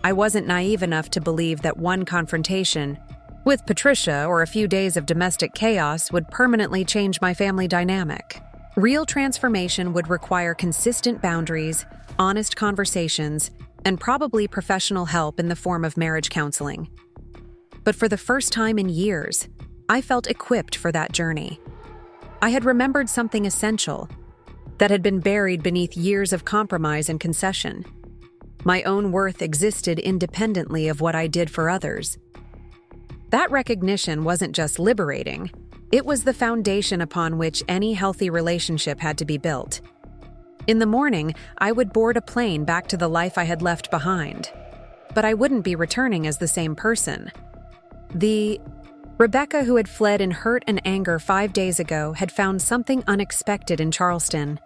I wasn't naive enough to believe that one confrontation with Patricia or a few days of domestic chaos would permanently change my family dynamic. Real transformation would require consistent boundaries, honest conversations, and probably professional help in the form of marriage counseling. But for the first time in years, I felt equipped for that journey. I had remembered something essential that had been buried beneath years of compromise and concession. My own worth existed independently of what I did for others. That recognition wasn't just liberating, it was the foundation upon which any healthy relationship had to be built. In the morning, I would board a plane back to the life I had left behind. But I wouldn't be returning as the same person. The Rebecca who had fled in hurt and anger 5 days ago had found something unexpected in Charleston.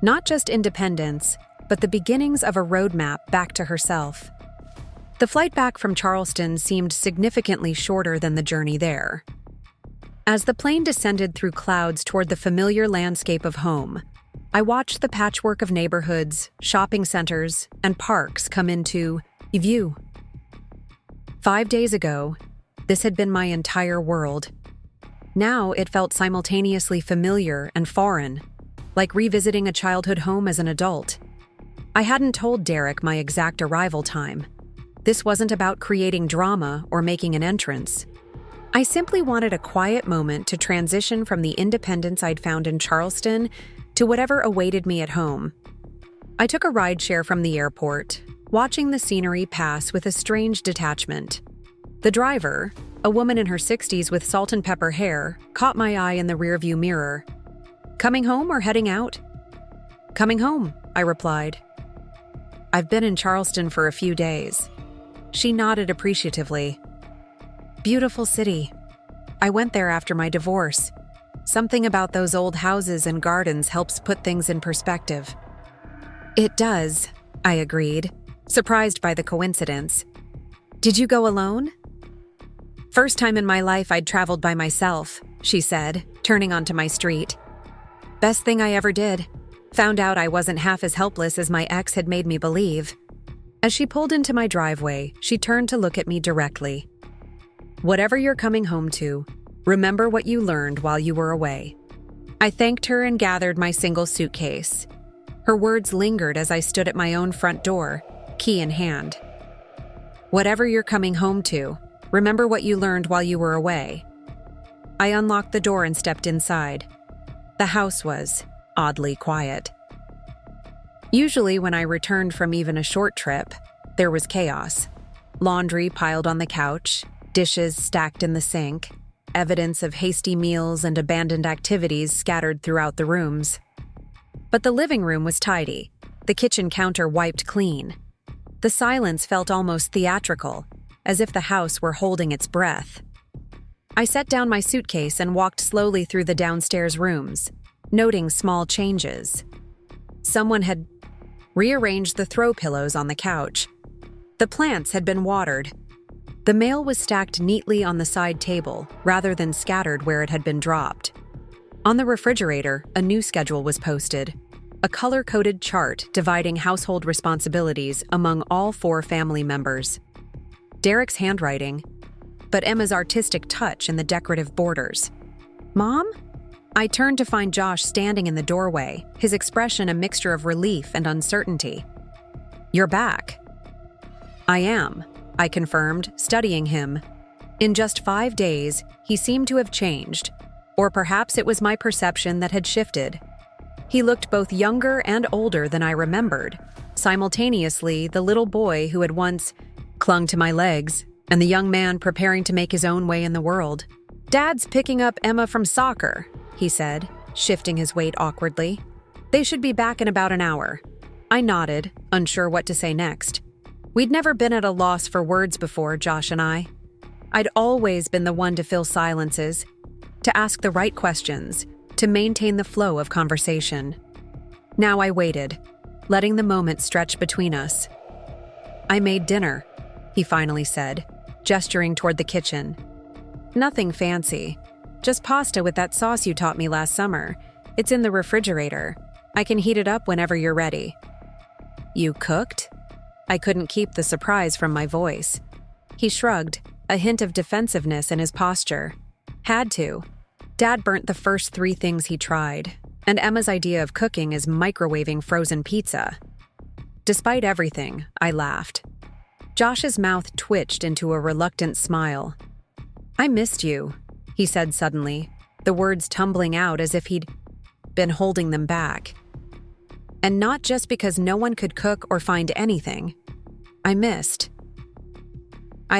Not just independence, but the beginnings of a roadmap back to herself. The flight back from Charleston seemed significantly shorter than the journey there. As the plane descended through clouds toward the familiar landscape of home, I watched the patchwork of neighborhoods, shopping centers, and parks come into view. 5 days ago, this had been my entire world. Now it felt simultaneously familiar and foreign, like revisiting a childhood home as an adult. I hadn't told Derek my exact arrival time. This wasn't about creating drama or making an entrance. I simply wanted a quiet moment to transition from the independence I'd found in Charleston to whatever awaited me at home. I took a rideshare from the airport, watching the scenery pass with a strange detachment. The driver, a woman in her 60s with salt and pepper hair, caught my eye in the rearview mirror. "Coming home or heading out?" "Coming home," I replied. "I've been in Charleston for a few days." She nodded appreciatively. "Beautiful city. I went there after my divorce. Something about those old houses and gardens helps put things in perspective." "It does," I agreed, surprised by the coincidence. "Did you go alone?" "First time in my life I'd traveled by myself," she said, turning onto my street. "Best thing I ever did. Found out I wasn't half as helpless as my ex had made me believe." As she pulled into my driveway, she turned to look at me directly. "Whatever you're coming home to, remember what you learned while you were away." I thanked her and gathered my single suitcase. Her words lingered as I stood at my own front door, key in hand. "Whatever you're coming home to, remember what you learned while you were away." I unlocked the door and stepped inside. The house was oddly quiet. Usually when I returned from even a short trip, there was chaos. Laundry piled on the couch, dishes stacked in the sink, evidence of hasty meals and abandoned activities scattered throughout the rooms. But the living room was tidy, the kitchen counter wiped clean. The silence felt almost theatrical, as if the house were holding its breath. I set down my suitcase and walked slowly through the downstairs rooms, noting small changes. Someone had rearranged the throw pillows on the couch. The plants had been watered. The mail was stacked neatly on the side table, rather than scattered where it had been dropped. On the refrigerator, a new schedule was posted, a color-coded chart dividing household responsibilities among all 4 family members. Derek's handwriting, but Emma's artistic touch in the decorative borders. "Mom?" I turned to find Josh standing in the doorway, his expression a mixture of relief and uncertainty. "You're back." "I am," I confirmed, studying him. In just 5 days, he seemed to have changed, or perhaps it was my perception that had shifted. He looked both younger and older than I remembered, simultaneously the little boy who had once clung to my legs, and the young man preparing to make his own way in the world. "Dad's picking up Emma from soccer," he said, shifting his weight awkwardly. "They should be back in about an hour." I nodded, unsure what to say next. We'd never been at a loss for words before, Josh and I. I'd always been the one to fill silences, to ask the right questions, to maintain the flow of conversation. Now I waited, letting the moment stretch between us. "I made dinner," he finally said, gesturing toward the kitchen. "Nothing fancy. Just pasta with that sauce you taught me last summer. It's in the refrigerator. I can heat it up whenever you're ready." "You cooked?" I couldn't keep the surprise from my voice. He shrugged, a hint of defensiveness in his posture. "Had to. Dad burnt the first 3 things he tried, and Emma's idea of cooking is microwaving frozen pizza." Despite everything, I laughed. Josh's mouth twitched into a reluctant smile, I missed you, he said suddenly, the words tumbling out as if he'd been holding them back. And not just because no one could cook or find anything. I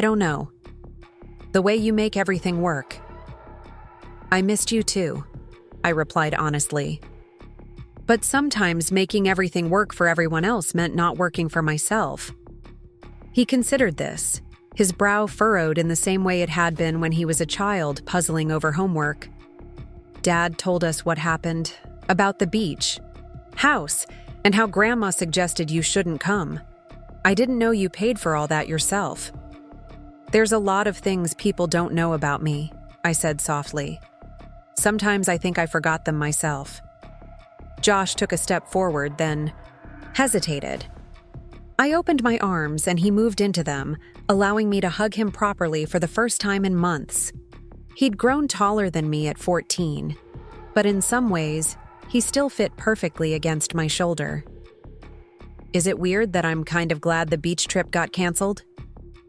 don't know. The way you make everything work. I missed you too, I replied honestly. But sometimes making everything work for everyone else meant not working for myself. He considered this, his brow furrowed in the same way it had been when he was a child puzzling over homework. Dad told us what happened, about the beach, house, and how Grandma suggested you shouldn't come. I didn't know you paid for all that yourself. There's a lot of things people don't know about me, I said softly. Sometimes I think I forgot them myself. Josh took a step forward, then hesitated. I opened my arms and he moved into them, allowing me to hug him properly for the first time in months. He'd grown taller than me at 14, but in some ways, he still fit perfectly against my shoulder. Is it weird that I'm kind of glad the beach trip got canceled?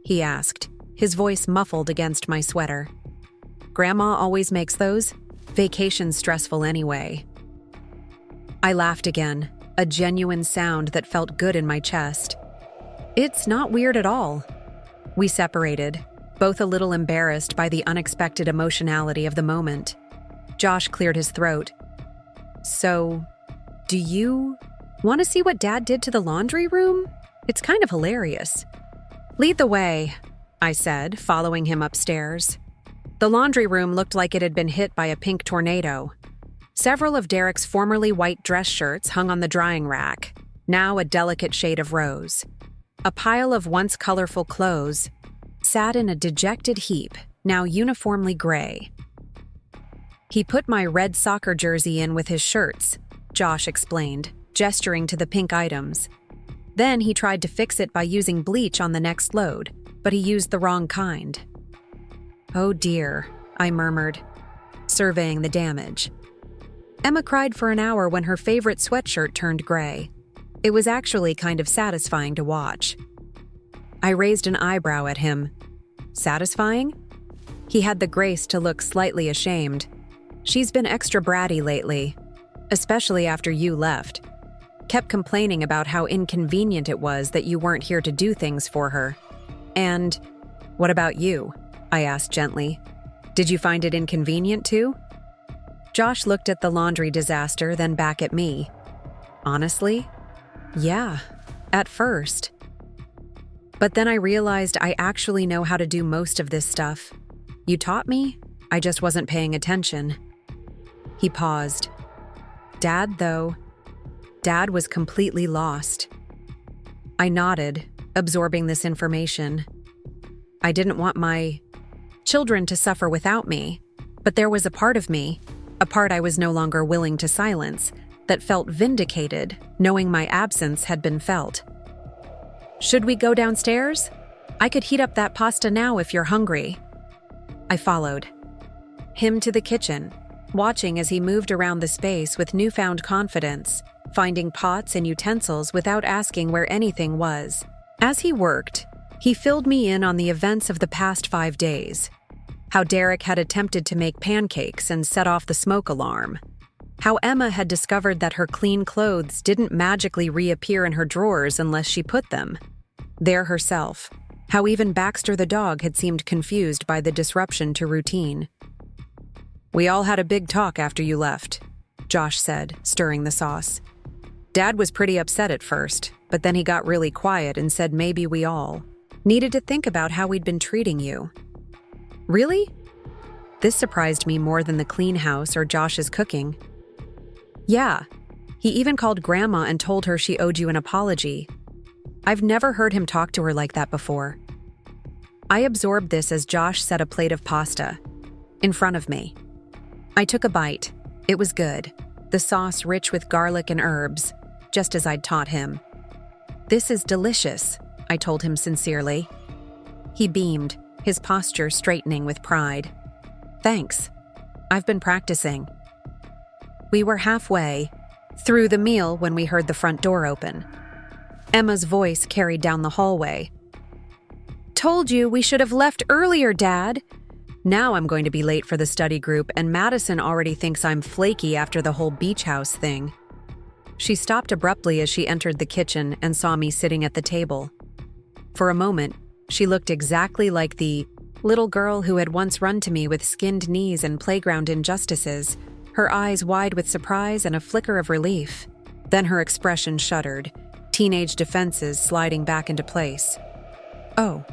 He asked, his voice muffled against my sweater. Grandma always makes those. Vacation's stressful anyway. I laughed again, a genuine sound that felt good in my chest. It's not weird at all. We separated, both a little embarrassed by the unexpected emotionality of the moment. Josh cleared his throat. So, do you want to see what Dad did to the laundry room? It's kind of hilarious. Lead the way, I said, following him upstairs. The laundry room looked like it had been hit by a pink tornado. Several of Derek's formerly white dress shirts hung on the drying rack, now a delicate shade of rose. A pile of once colorful clothes sat in a dejected heap, now uniformly gray. He put my red soccer jersey in with his shirts, Josh explained, gesturing to the pink items. Then he tried to fix it by using bleach on the next load, but he used the wrong kind. Oh dear, I murmured, surveying the damage. Emma cried for an hour when her favorite sweatshirt turned gray. It was actually kind of satisfying to watch. I raised an eyebrow at him. Satisfying? He had the grace to look slightly ashamed. She's been extra bratty lately, especially after you left. Kept complaining about how inconvenient it was that you weren't here to do things for her. And what about you? I asked gently. Did you find it inconvenient too? Josh looked at the laundry disaster, then back at me. Honestly? Yeah, at first. But then I realized I actually know how to do most of this stuff. You taught me, I just wasn't paying attention. He paused. Dad was completely lost. I nodded, absorbing this information. I didn't want my children to suffer without me, but there was a part of me, a part I was no longer willing to silence, that felt vindicated, knowing my absence had been felt. Should we go downstairs? I could heat up that pasta now if you're hungry. I followed him to the kitchen, watching as he moved around the space with newfound confidence, finding pots and utensils without asking where anything was. As he worked, he filled me in on the events of the past 5 days. How Derek had attempted to make pancakes and set off the smoke alarm. How Emma had discovered that her clean clothes didn't magically reappear in her drawers unless she put them there herself. How even Baxter the dog had seemed confused by the disruption to routine. We all had a big talk after you left, Josh said, stirring the sauce. Dad was pretty upset at first, but then he got really quiet and said maybe we all needed to think about how we'd been treating you. Really? This surprised me more than the clean house or Josh's cooking. Yeah, he even called Grandma and told her she owed you an apology. I've never heard him talk to her like that before. I absorbed this as Josh set a plate of pasta in front of me. I took a bite. It was good, the sauce rich with garlic and herbs, just as I'd taught him. This is delicious, I told him sincerely. He beamed, his posture straightening with pride. Thanks. I've been practicing. We were halfway through the meal when we heard the front door open. Emma's voice carried down the hallway. Told you we should have left earlier, Dad. Now I'm going to be late for the study group, and Madison already thinks I'm flaky after the whole beach house thing. She stopped abruptly as she entered the kitchen and saw me sitting at the table. For a moment, she looked exactly like the little girl who had once run to me with skinned knees and playground injustices, her eyes wide with surprise and a flicker of relief. Then her expression shuddered, teenage defenses sliding back into place. "Oh,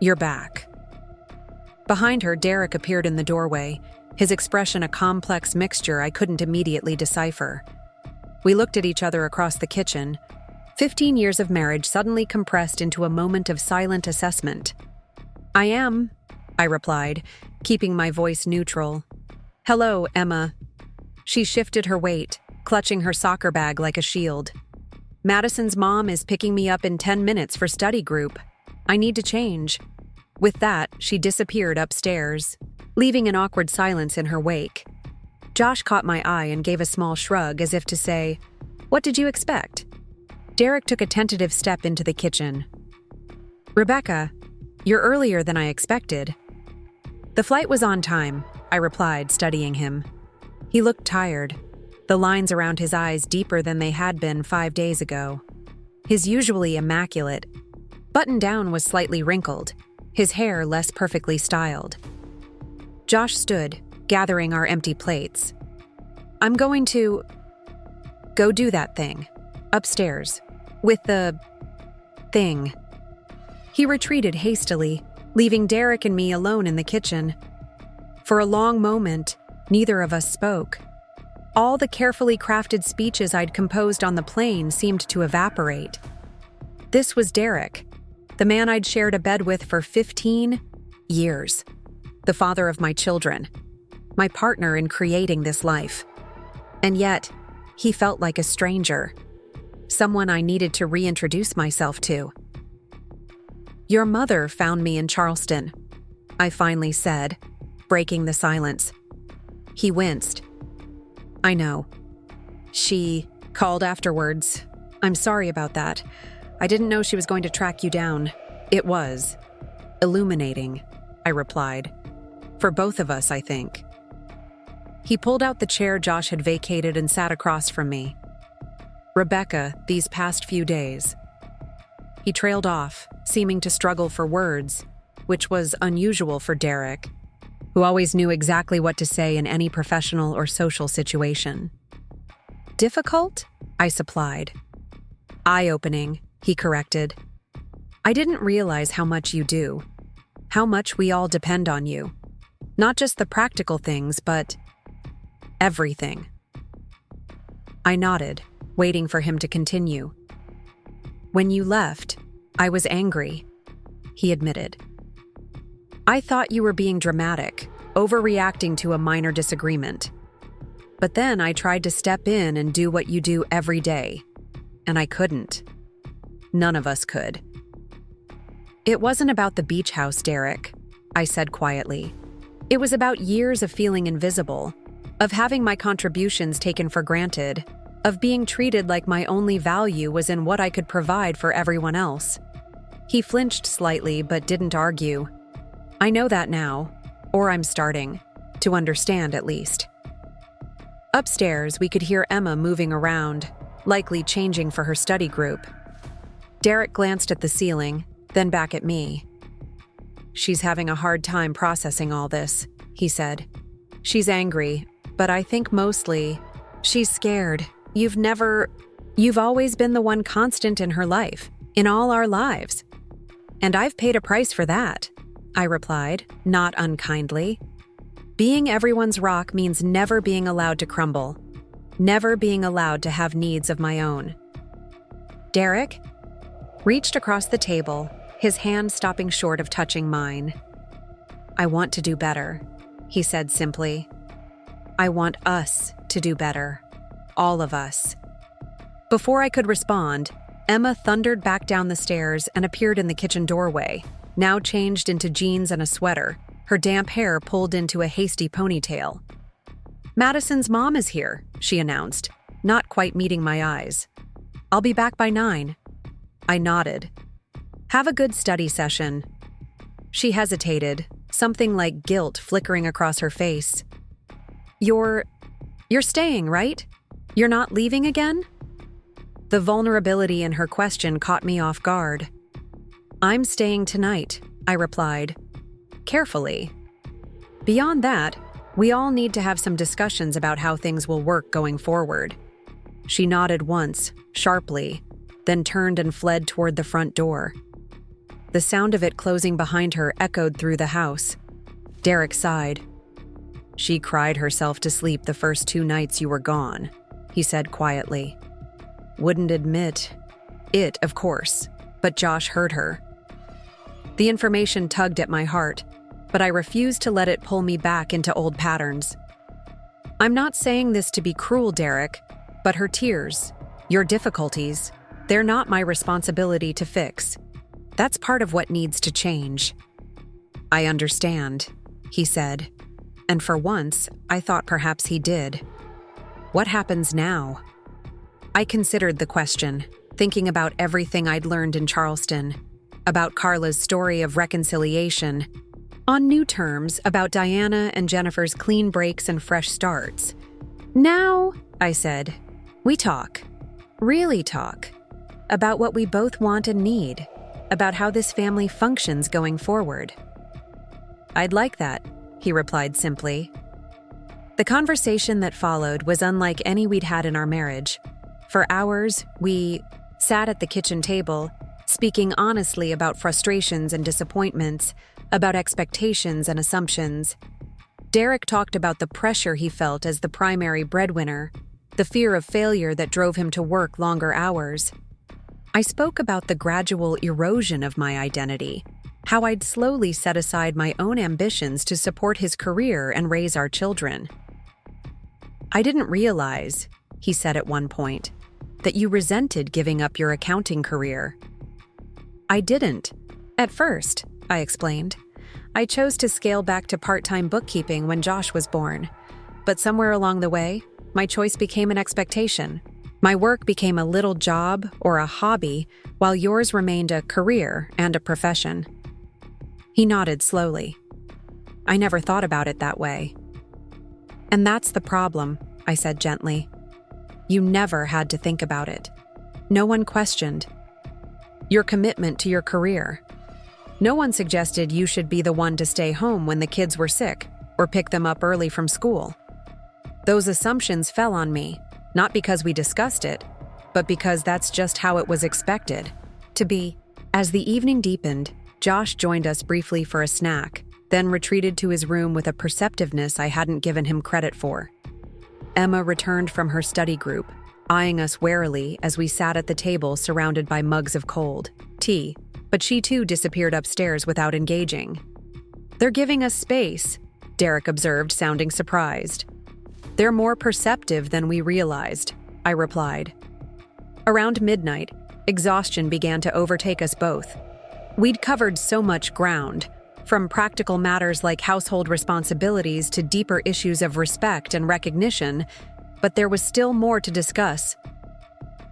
you're back." Behind her, Derek appeared in the doorway, his expression a complex mixture I couldn't immediately decipher. We looked at each other across the kitchen. 15 years of marriage suddenly compressed into a moment of silent assessment. "I am," I replied, keeping my voice neutral. "Hello, Emma." She shifted her weight, clutching her soccer bag like a shield. "Madison's mom is picking me up in 10 minutes for study group. I need to change." With that, she disappeared upstairs, leaving an awkward silence in her wake. Josh caught my eye and gave a small shrug as if to say, "What did you expect?" Derek took a tentative step into the kitchen. "Rebecca, you're earlier than I expected." "The flight was on time," I replied, studying him. He looked tired, the lines around his eyes deeper than they had been 5 days ago. His usually immaculate button-down was slightly wrinkled, his hair less perfectly styled. Josh stood, gathering our empty plates. "I'm going to go do that thing, upstairs, with the thing." He retreated hastily, leaving Derek and me alone in the kitchen. For a long moment, neither of us spoke. All the carefully crafted speeches I'd composed on the plane seemed to evaporate. This was Derek, the man I'd shared a bed with for 15 years, the father of my children, my partner in creating this life. And yet, he felt like a stranger, someone I needed to reintroduce myself to. "Your mother found me in Charleston," I finally said, breaking the silence. He winced. "I know. She called afterwards. I'm sorry about that. I didn't know she was going to track you down." "It was illuminating," I replied. "For both of us, I think." He pulled out the chair Josh had vacated and sat across from me. "Rebecca, these past few days." He trailed off, seeming to struggle for words, which was unusual for Derek, who always knew exactly what to say in any professional or social situation. "Difficult?" I supplied. "Eye-opening," he corrected. "I didn't realize how much you do, how much we all depend on you. Not just the practical things, but everything." I nodded, waiting for him to continue. "When you left, I was angry," he admitted. "I thought you were being dramatic, overreacting to a minor disagreement. But then I tried to step in and do what you do every day, and I couldn't. None of us could." "It wasn't about the beach house, Derek," I said quietly. "It was about years of feeling invisible, of having my contributions taken for granted, of being treated like my only value was in what I could provide for everyone else." He flinched slightly but didn't argue. "I know that now, or I'm starting to understand at least." Upstairs, we could hear Emma moving around, likely changing for her study group. Derek glanced at the ceiling, then back at me. "She's having a hard time processing all this," he said. "She's angry, but I think mostly she's scared. You've always been the one constant in her life, in all our lives. And I've paid a price for that," I replied, not unkindly. "Being everyone's rock means never being allowed to crumble, never being allowed to have needs of my own." Derek reached across the table, his hand stopping short of touching mine. "I want to do better," he said simply. "I want us to do better. All of us." Before I could respond, Emma thundered back down the stairs and appeared in the kitchen doorway, now changed into jeans and a sweater, her damp hair pulled into a hasty ponytail. "Madison's mom is here," she announced, not quite meeting my eyes. "I'll be back by 9. I nodded. "Have a good study session." She hesitated, something like guilt flickering across her face. You're staying, right? You're not leaving again?" The vulnerability in her question caught me off guard. "I'm staying tonight," I replied, carefully. "Beyond that, we all need to have some discussions about how things will work going forward." She nodded once, sharply, then turned and fled toward the front door. The sound of it closing behind her echoed through the house. Derek sighed. "She cried herself to sleep the first 2 nights you were gone," he said quietly. "Wouldn't admit it, of course, but Josh heard her." The information tugged at my heart, but I refused to let it pull me back into old patterns. "I'm not saying this to be cruel, Derek, but her tears, your difficulties, they're not my responsibility to fix. That's part of what needs to change." "I understand," he said, and for once, I thought perhaps he did. "What happens now?" I considered the question, thinking about everything I'd learned in Charleston, about Carla's story of reconciliation, on new terms about Diana and Jennifer's clean breaks and fresh starts. "Now," I said, "we talk, really talk, about what we both want and need, about how this family functions going forward." "I'd like that," he replied simply. The conversation that followed was unlike any we'd had in our marriage. For hours, we sat at the kitchen table, speaking honestly about frustrations and disappointments, about expectations and assumptions. Derek talked about the pressure he felt as the primary breadwinner, the fear of failure that drove him to work longer hours. I spoke about the gradual erosion of my identity, how I'd slowly set aside my own ambitions to support his career and raise our children. "I didn't realize," he said at one point, "that you resented giving up your accounting career." "I didn't. At first," I explained. "I chose to scale back to part-time bookkeeping when Josh was born. But somewhere along the way, my choice became an expectation. My work became a little job or a hobby, while yours remained a career and a profession." He nodded slowly. "I never thought about it that way." "And that's the problem," I said gently. "You never had to think about it. No one questioned your commitment to your career. No one suggested you should be the one to stay home when the kids were sick or pick them up early from school. Those assumptions fell on me, not because we discussed it, but because that's just how it was expected to be." As the evening deepened, Josh joined us briefly for a snack, then retreated to his room with a perceptiveness I hadn't given him credit for. Emma returned from her study group, eyeing us warily as we sat at the table surrounded by mugs of cold tea, but she too disappeared upstairs without engaging. "They're giving us space," Derek observed, sounding surprised. "They're more perceptive than we realized," I replied. Around midnight, exhaustion began to overtake us both. We'd covered so much ground, from practical matters like household responsibilities to deeper issues of respect and recognition, but there was still more to discuss.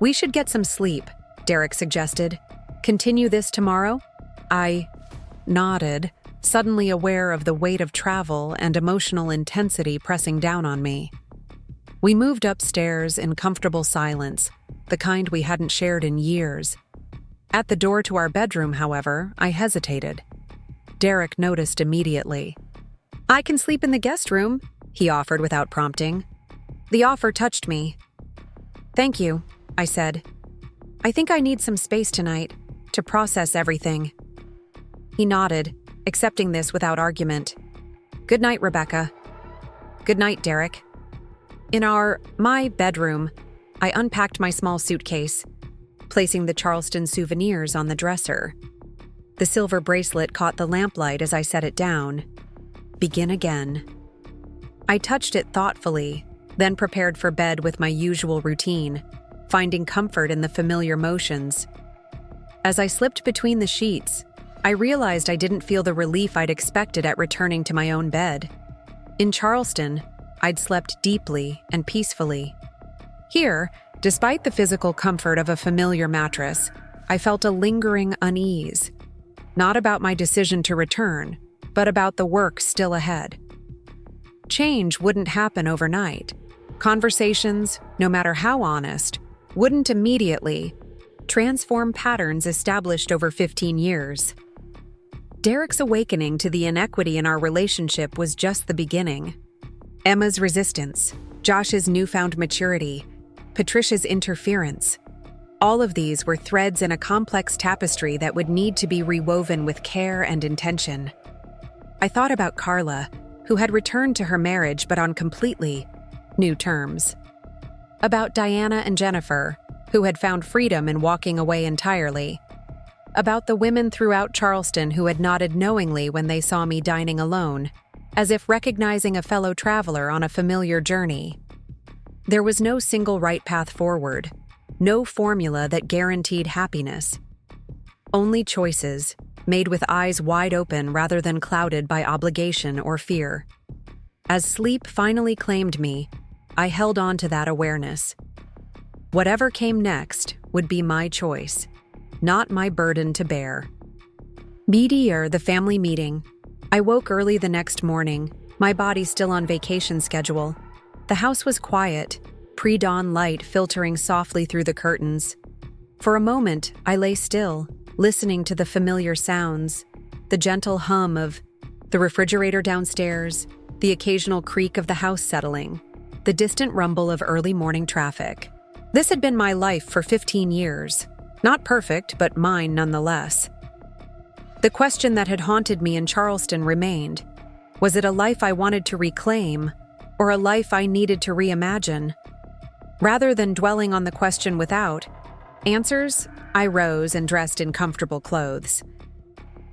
"We should get some sleep," Derek suggested. "Continue this tomorrow?" I nodded, suddenly aware of the weight of travel and emotional intensity pressing down on me. We moved upstairs in comfortable silence, the kind we hadn't shared in years. At the door to our bedroom, however, I hesitated. Derek noticed immediately. "I can sleep in the guest room," he offered without prompting. The offer touched me. "Thank you," I said. "I think I need some space tonight to process everything." He nodded, accepting this without argument. "Good night, Rebecca." "Good night, Derek." In my bedroom, I unpacked my small suitcase, placing the Charleston souvenirs on the dresser. The silver bracelet caught the lamplight as I set it down. Begin again. I touched it thoughtfully, then prepared for bed with my usual routine, finding comfort in the familiar motions. As I slipped between the sheets, I realized I didn't feel the relief I'd expected at returning to my own bed. In Charleston, I'd slept deeply and peacefully. Here, despite the physical comfort of a familiar mattress, I felt a lingering unease. Not about my decision to return, but about the work still ahead. Change wouldn't happen overnight. Conversations, no matter how honest, wouldn't immediately transform patterns established over 15 years. Derek's awakening to the inequity in our relationship was just the beginning. Emma's resistance, Josh's newfound maturity, Patricia's interference. All of these were threads in a complex tapestry that would need to be rewoven with care and intention. I thought about Carla, who had returned to her marriage but on completely new terms. About Diana and Jennifer, who had found freedom in walking away entirely. About the women throughout Charleston who had nodded knowingly when they saw me dining alone, as if recognizing a fellow traveler on a familiar journey. There was no single right path forward, no formula that guaranteed happiness. Only choices, made with eyes wide open rather than clouded by obligation or fear. As sleep finally claimed me, I held on to that awareness. Whatever came next would be my choice, not my burden to bear. Meteor, the family meeting. I woke early the next morning, my body still on vacation schedule. The house was quiet, pre-dawn light filtering softly through the curtains. For a moment, I lay still, listening to the familiar sounds, the gentle hum of the refrigerator downstairs, the occasional creak of the house settling, the distant rumble of early morning traffic. This had been my life for 15 years. Not perfect, but mine nonetheless. The question that had haunted me in Charleston remained. Was it a life I wanted to reclaim, or a life I needed to reimagine? Rather than dwelling on the question without answers, I rose and dressed in comfortable clothes.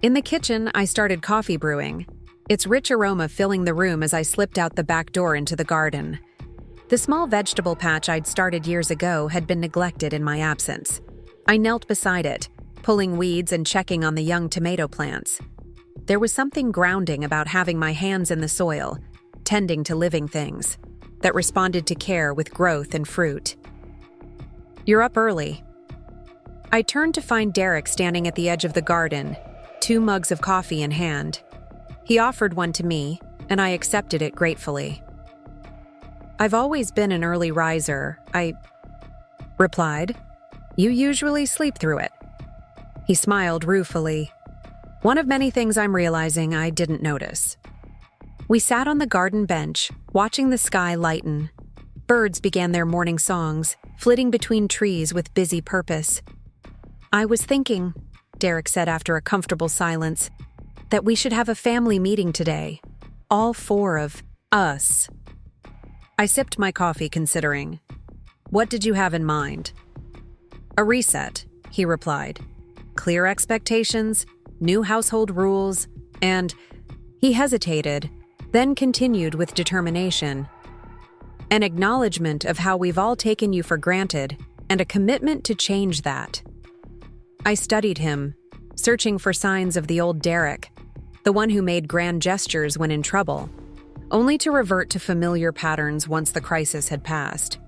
In the kitchen, I started coffee brewing, its rich aroma filling the room as I slipped out the back door into the garden. The small vegetable patch I'd started years ago had been neglected in my absence. I knelt beside it, pulling weeds and checking on the young tomato plants. There was something grounding about having my hands in the soil, tending to living things, that responded to care with growth and fruit. "You're up early." I turned to find Derek standing at the edge of the garden, 2 mugs of coffee in hand. He offered one to me, and I accepted it gratefully. "I've always been an early riser," I replied. "You usually sleep through it." He smiled ruefully. One of many things I'm realizing I didn't notice. We sat on the garden bench, watching the sky lighten. Birds began their morning songs, flitting between trees with busy purpose. "I was thinking," Derek said after a comfortable silence, "that we should have a family meeting today. All 4 of us." I sipped my coffee, considering. "What did you have in mind?" "A reset," he replied. "Clear expectations, new household rules, and—" He hesitated, then continued with determination. "An acknowledgement of how we've all taken you for granted, and a commitment to change that." I studied him, searching for signs of the old Derek, the one who made grand gestures when in trouble, only to revert to familiar patterns once the crisis had passed.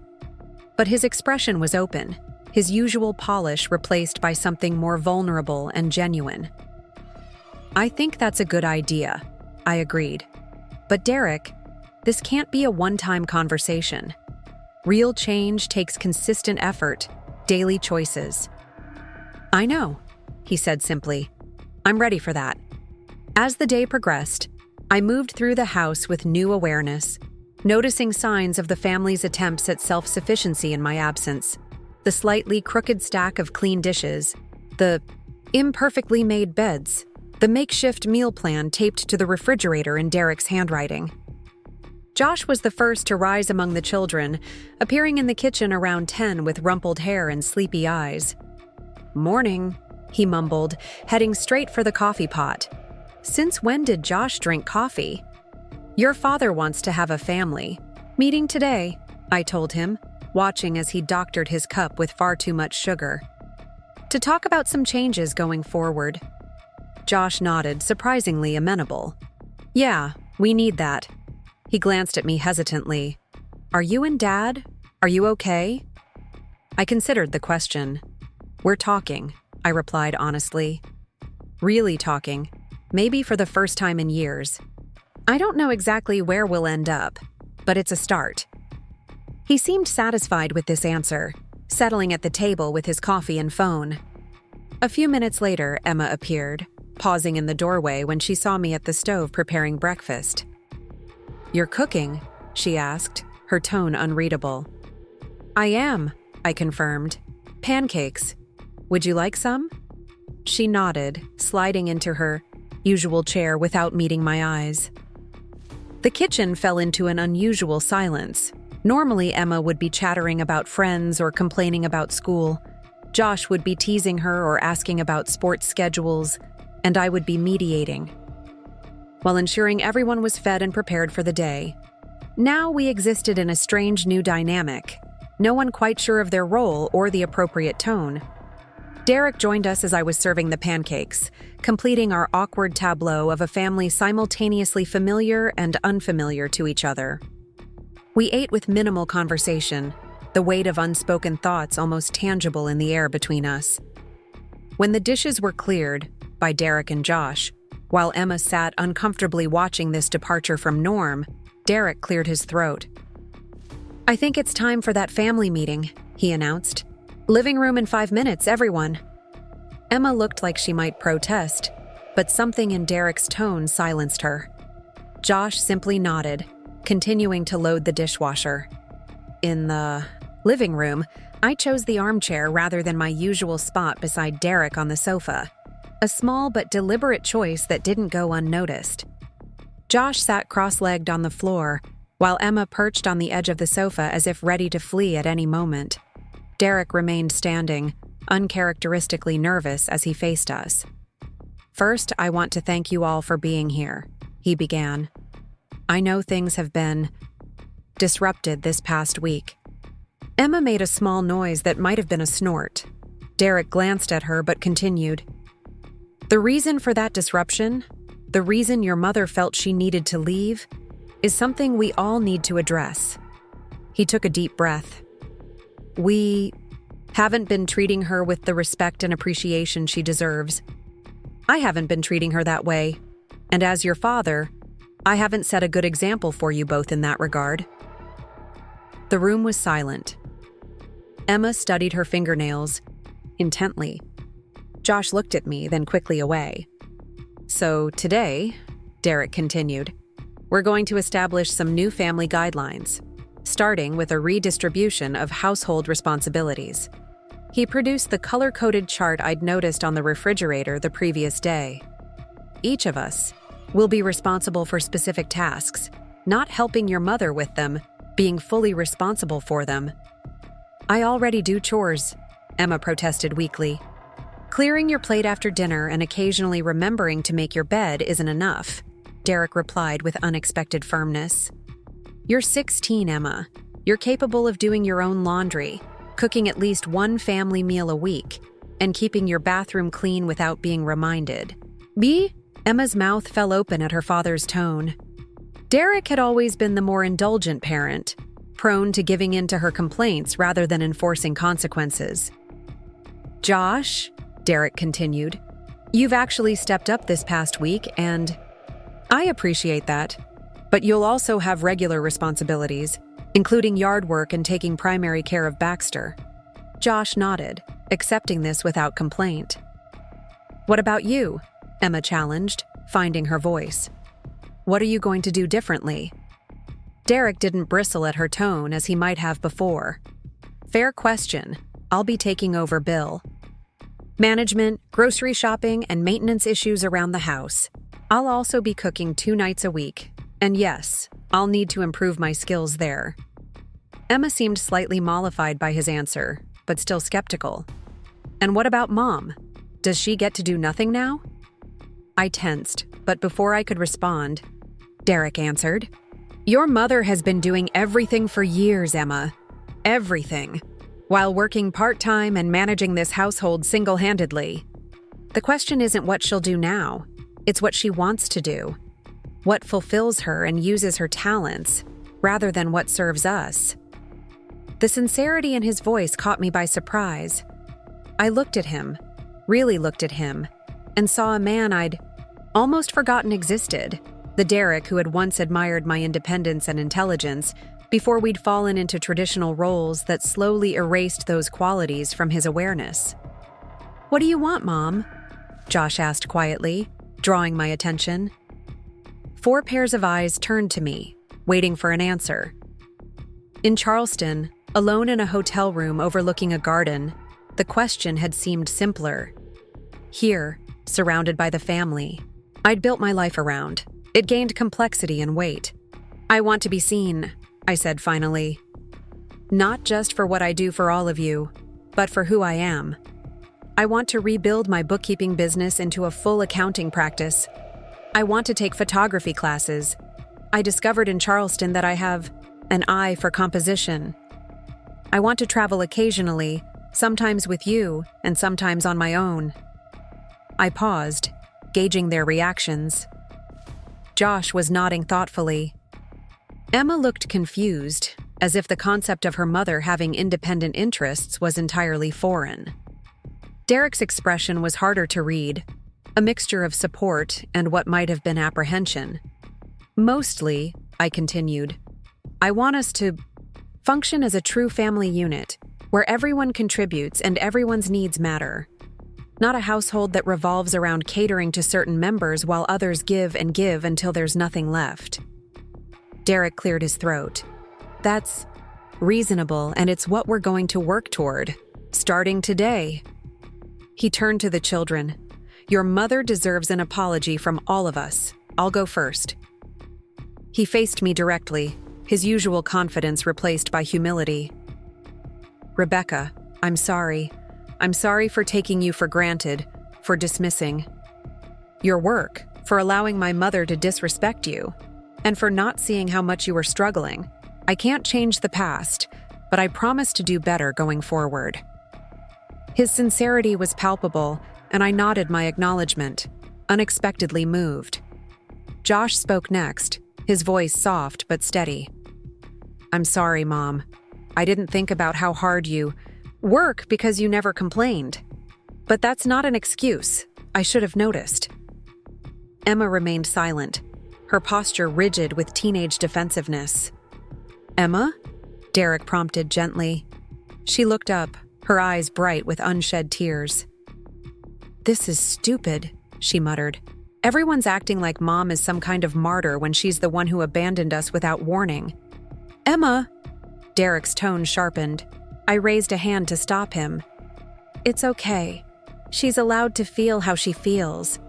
But his expression was open, his usual polish replaced by something more vulnerable and genuine. "I think that's a good idea," I agreed. "But Derek, this can't be a one-time conversation. Real change takes consistent effort, daily choices." "I know," he said simply. "I'm ready for that." As the day progressed, I moved through the house with new awareness, noticing signs of the family's attempts at self-sufficiency in my absence. The slightly crooked stack of clean dishes, the imperfectly made beds, the makeshift meal plan taped to the refrigerator in Derek's handwriting. Josh was the first to rise among the children, appearing in the kitchen around 10 with rumpled hair and sleepy eyes. "Morning," he mumbled, heading straight for the coffee pot. Since when did Josh drink coffee? "Your father wants to have a family meeting today," I told him, watching as he doctored his cup with far too much sugar. "To talk about some changes going forward." Josh nodded, surprisingly amenable. "Yeah, we need that." He glanced at me hesitantly. "Are you and Dad? Are you okay?" I considered the question. "We're talking," I replied honestly. "Really talking. maybe for the first time in years. I don't know exactly where we'll end up, but it's a start." He seemed satisfied with this answer, settling at the table with his coffee and phone. A few minutes later, Emma appeared, pausing in the doorway when she saw me at the stove preparing breakfast. "You're cooking?" she asked, her tone unreadable. "I am," I confirmed. "Pancakes. Would you like some?" She nodded, sliding into her usual chair without meeting my eyes. The kitchen fell into an unusual silence. Normally, Emma would be chattering about friends or complaining about school. Josh would be teasing her or asking about sports schedules, and I would be mediating, while ensuring everyone was fed and prepared for the day. Now we existed in a strange new dynamic, no one quite sure of their role or the appropriate tone. Derek joined us as I was serving the pancakes, completing our awkward tableau of a family simultaneously familiar and unfamiliar to each other. We ate with minimal conversation, the weight of unspoken thoughts almost tangible in the air between us. When the dishes were cleared, by Derek and Josh, while Emma sat uncomfortably watching this departure from norm, Derek cleared his throat. "I think it's time for that family meeting," he announced. "Living room in 5 minutes, everyone." Emma looked like she might protest, but something in Derek's tone silenced her. Josh simply nodded, continuing to load the dishwasher. In the living room, I chose the armchair rather than my usual spot beside Derek on the sofa, a small but deliberate choice that didn't go unnoticed. Josh sat cross-legged on the floor, while Emma perched on the edge of the sofa as if ready to flee at any moment. Derek remained standing, uncharacteristically nervous as he faced us. "First, I want to thank you all for being here," he began. "I know things have been disrupted this past week." Emma made a small noise that might have been a snort. Derek glanced at her but continued. "The reason for that disruption, the reason your mother felt she needed to leave, is something we all need to address." He took a deep breath. "We haven't been treating her with the respect and appreciation she deserves. I haven't been treating her that way, and as your father, I haven't set a good example for you both in that regard." The room was silent. Emma studied her fingernails intently. Josh looked at me, then quickly away. "So today," Derek continued, "we're going to establish some new family guidelines, starting with a redistribution of household responsibilities." He produced the color-coded chart I'd noticed on the refrigerator the previous day. "Each of us will be responsible for specific tasks, not helping your mother with them, being fully responsible for them." "I already do chores," Emma protested weakly. "Clearing your plate after dinner and occasionally remembering to make your bed isn't enough," Derek replied with unexpected firmness. "You're 16, Emma. You're capable of doing your own laundry, cooking at least one family meal a week, and keeping your bathroom clean without being reminded." "Me?" Emma's mouth fell open at her father's tone. Derek had always been the more indulgent parent, prone to giving in to her complaints rather than enforcing consequences. "Josh," Derek continued, "you've actually stepped up this past week, and I appreciate that. But you'll also have regular responsibilities, including yard work and taking primary care of Baxter." Josh nodded, accepting this without complaint. "What about you?" Emma challenged, finding her voice. "What are you going to do differently?" Derek didn't bristle at her tone as he might have before. "Fair question. I'll be taking over Bill. Management, grocery shopping, and maintenance issues around the house. I'll also be cooking 2 nights a week. And yes, I'll need to improve my skills there." Emma seemed slightly mollified by his answer, but still skeptical. "And what about Mom? Does she get to do nothing now?" I tensed, but before I could respond, Derek answered, "Your mother has been doing everything for years, Emma. Everything. While working part-time and managing this household single-handedly. The question isn't what she'll do now. It's what she wants to do. What fulfills her and uses her talents, rather than what serves us." The sincerity in his voice caught me by surprise. I looked at him, really looked at him, and saw a man I'd almost forgotten existed. The Derek who had once admired my independence and intelligence before we'd fallen into traditional roles that slowly erased those qualities from his awareness. "What do you want, Mom?" Josh asked quietly, drawing my attention. 4 pairs of eyes turned to me, waiting for an answer. In Charleston, alone in a hotel room overlooking a garden, the question had seemed simpler. Here, surrounded by the family I'd built my life around, it gained complexity and weight. "I want to be seen," I said finally. "Not just for what I do for all of you, but for who I am. I want to rebuild my bookkeeping business into a full accounting practice. I want to take photography classes. I discovered in Charleston that I have an eye for composition. I want to travel occasionally, sometimes with you and sometimes on my own." I paused, gauging their reactions. Josh was nodding thoughtfully. Emma looked confused, as if the concept of her mother having independent interests was entirely foreign. Derek's expression was harder to read, a mixture of support and what might have been apprehension. "Mostly," I continued, "I want us to function as a true family unit, where everyone contributes and everyone's needs matter. Not a household that revolves around catering to certain members while others give and give until there's nothing left." Derek cleared his throat. "That's reasonable, and it's what we're going to work toward, starting today." He turned to the children. "Your mother deserves an apology from all of us. I'll go first." He faced me directly, his usual confidence replaced by humility. "Rebecca, I'm sorry. I'm sorry for taking you for granted, for dismissing your work, for allowing my mother to disrespect you, and for not seeing how much you were struggling. I can't change the past, but I promise to do better going forward." His sincerity was palpable, and I nodded my acknowledgement, unexpectedly moved. Josh spoke next, his voice soft but steady. "I'm sorry, Mom. I didn't think about how hard you work because you never complained. But that's not an excuse. I should have noticed." Emma remained silent, her posture rigid with teenage defensiveness. "Emma?" Derek prompted gently. She looked up, her eyes bright with unshed tears. "This is stupid," she muttered. "Everyone's acting like Mom is some kind of martyr when she's the one who abandoned us without warning." "Emma!" Derek's tone sharpened. I raised a hand to stop him. "It's okay. She's allowed to feel how she feels."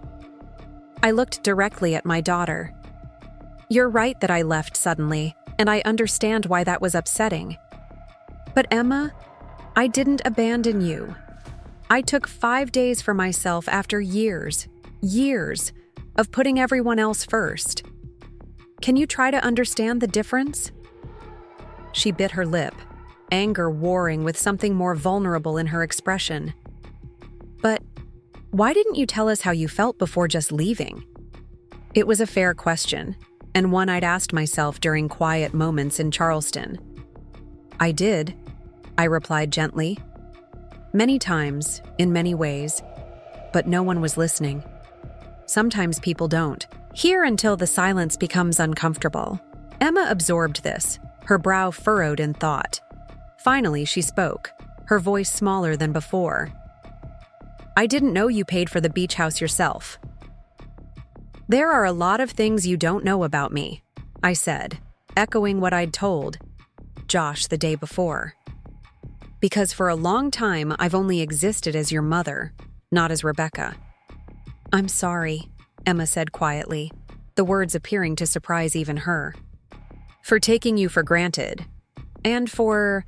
I looked directly at my daughter. "You're right that I left suddenly, and I understand why that was upsetting. But Emma, I didn't abandon you. I took 5 days for myself after years of putting everyone else first. Can you try to understand the difference?" She bit her lip, anger warring with something more vulnerable in her expression. "But why didn't you tell us how you felt before just leaving?" It was a fair question, and one I'd asked myself during quiet moments in Charleston. "I did," I replied gently. "Many times, in many ways, but no one was listening. Sometimes people don't hear until the silence becomes uncomfortable." Emma absorbed this, her brow furrowed in thought. Finally, she spoke, her voice smaller than before. "I didn't know you paid for the beach house yourself." "There are a lot of things you don't know about me," I said, echoing what I'd told Josh the day before. "Because for a long time, I've only existed as your mother, not as Rebecca." "I'm sorry," Emma said quietly, the words appearing to surprise even her. "For taking you for granted, and for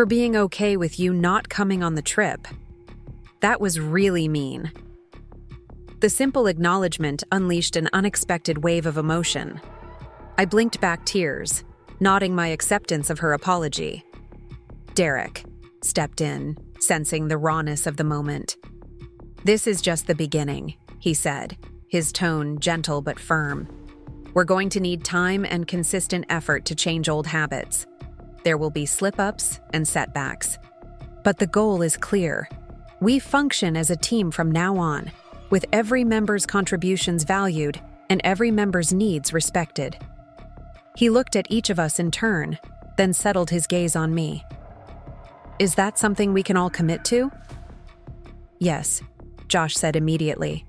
being okay with you not coming on the trip. That was really mean." The simple acknowledgement unleashed an unexpected wave of emotion. I blinked back tears, nodding my acceptance of her apology. Derek stepped in, sensing the rawness of the moment. "This is just the beginning," he said, his tone gentle but firm. "We're going to need time and consistent effort to change old habits. There will be slip-ups and setbacks. But the goal is clear. We function as a team from now on, with every member's contributions valued and every member's needs respected. He looked at each of us in turn, then settled his gaze on me. Is that something we can all commit to? Yes, Josh said immediately.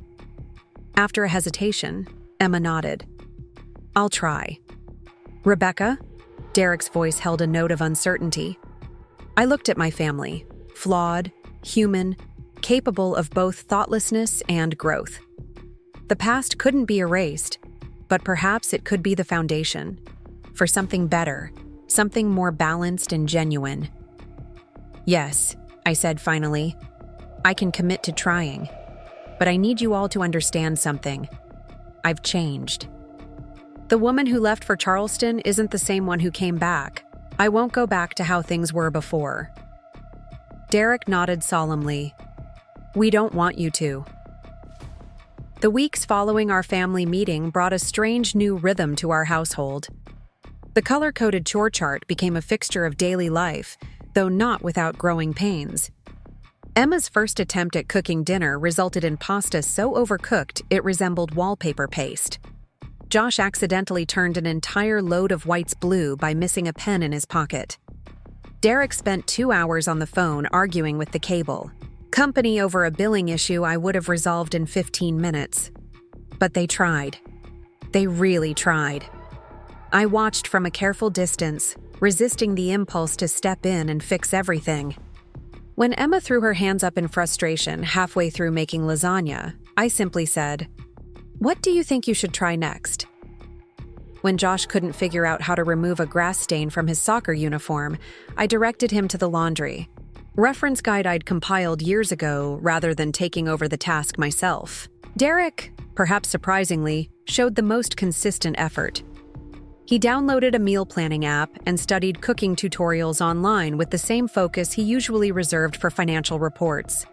After a hesitation, Emma nodded. I'll try. Rebecca? Derek's voice held a note of uncertainty. I looked at my family, flawed, human, capable of both thoughtlessness and growth. The past couldn't be erased, but perhaps it could be the foundation for something better, something more balanced and genuine. Yes, I said finally. I can commit to trying, but I need you all to understand something. I've changed. The woman who left for Charleston isn't the same one who came back. I won't go back to how things were before. Derek nodded solemnly. We don't want you to. The weeks following our family meeting brought a strange new rhythm to our household. The color-coded chore chart became a fixture of daily life, though not without growing pains. Emma's first attempt at cooking dinner resulted in pasta so overcooked it resembled wallpaper paste. Josh accidentally turned an entire load of whites blue by missing a pen in his pocket. Derek spent 2 hours on the phone arguing with the cable company over a billing issue I would have resolved in 15 minutes. But they tried. They really tried. I watched from a careful distance, resisting the impulse to step in and fix everything. When Emma threw her hands up in frustration halfway through making lasagna, I simply said, "What do you think you should try next?" When Josh couldn't figure out how to remove a grass stain from his soccer uniform, I directed him to the laundry. Reference guide I'd compiled years ago rather than taking over the task myself. Derek, perhaps surprisingly, showed the most consistent effort. He downloaded a meal planning app and studied cooking tutorials online with the same focus he usually reserved for financial reports.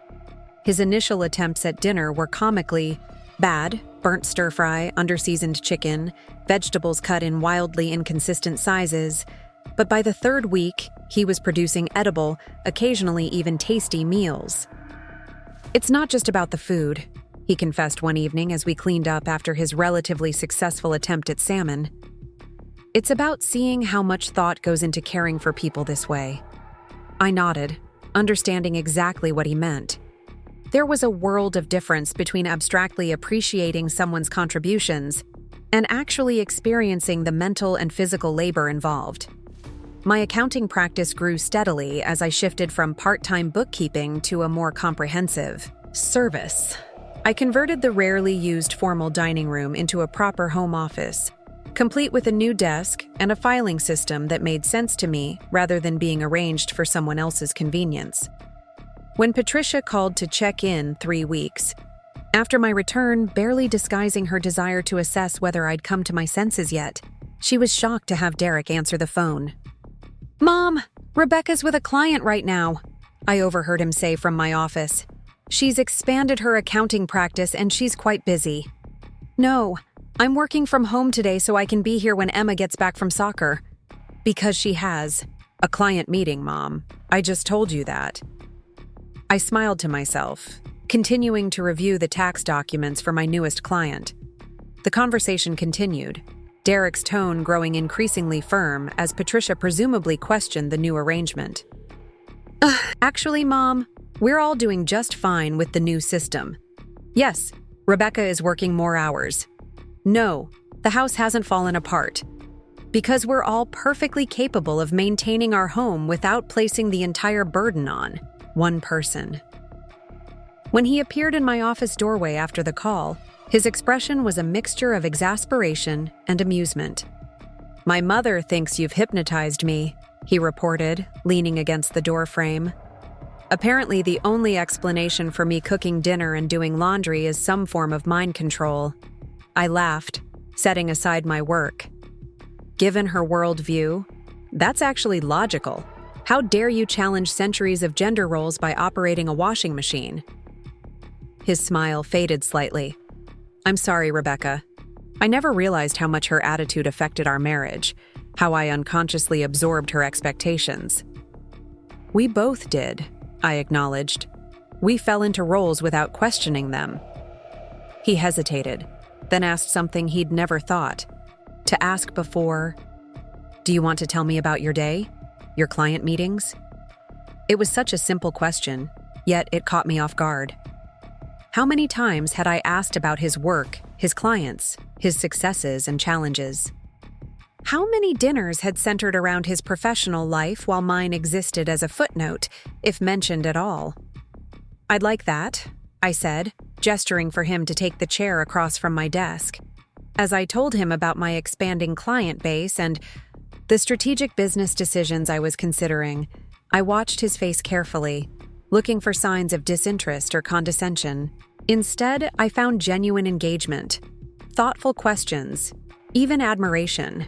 His initial attempts at dinner were comically bad: burnt stir-fry, under-seasoned chicken, vegetables cut in wildly inconsistent sizes. But by the third week, he was producing edible, occasionally even tasty meals. It's not just about the food, he confessed one evening as we cleaned up after his relatively successful attempt at salmon. It's about seeing how much thought goes into caring for people this way. I nodded, understanding exactly what he meant. There was a world of difference between abstractly appreciating someone's contributions and actually experiencing the mental and physical labor involved. My accounting practice grew steadily as I shifted from part-time bookkeeping to a more comprehensive service. I converted the rarely used formal dining room into a proper home office, complete with a new desk and a filing system that made sense to me rather than being arranged for someone else's convenience. When Patricia called to check in 3 weeks, after my return, barely disguising her desire to assess whether I'd come to my senses yet, she was shocked to have Derek answer the phone. "Mom, Rebecca's with a client right now," I overheard him say from my office. "She's expanded her accounting practice and she's quite busy." "No, I'm working from home today so I can be here when Emma gets back from soccer." "Because she has a client meeting, Mom. I just told you that." I smiled to myself, continuing to review the tax documents for my newest client. The conversation continued, Derek's tone growing increasingly firm as Patricia presumably questioned the new arrangement. Actually, Mom, we're all doing just fine with the new system. Yes, Rebecca is working more hours. No, the house hasn't fallen apart. Because we're all perfectly capable of maintaining our home without placing the entire burden on one person. When he appeared in my office doorway after the call, his expression was a mixture of exasperation and amusement. "My mother thinks you've hypnotized me," he reported, leaning against the doorframe. Apparently, the only explanation for me cooking dinner and doing laundry is some form of mind control. I laughed, setting aside my work. Given her worldview, that's actually logical. How dare you challenge centuries of gender roles by operating a washing machine? His smile faded slightly. "I'm sorry, Rebecca. I never realized how much her attitude affected our marriage, how I unconsciously absorbed her expectations." "We both did," I acknowledged. "We fell into roles without questioning them." He hesitated, then asked something he'd never thought to ask before. Do you want to tell me about your day? Your client meetings? It was such a simple question, yet it caught me off guard. How many times had I asked about his work, his clients, his successes and challenges? How many dinners had centered around his professional life while mine existed as a footnote, if mentioned at all? I'd like that, I said, gesturing for him to take the chair across from my desk. As I told him about my expanding client base and the strategic business decisions I was considering, I watched his face carefully, looking for signs of disinterest or condescension. Instead, I found genuine engagement, thoughtful questions, even admiration.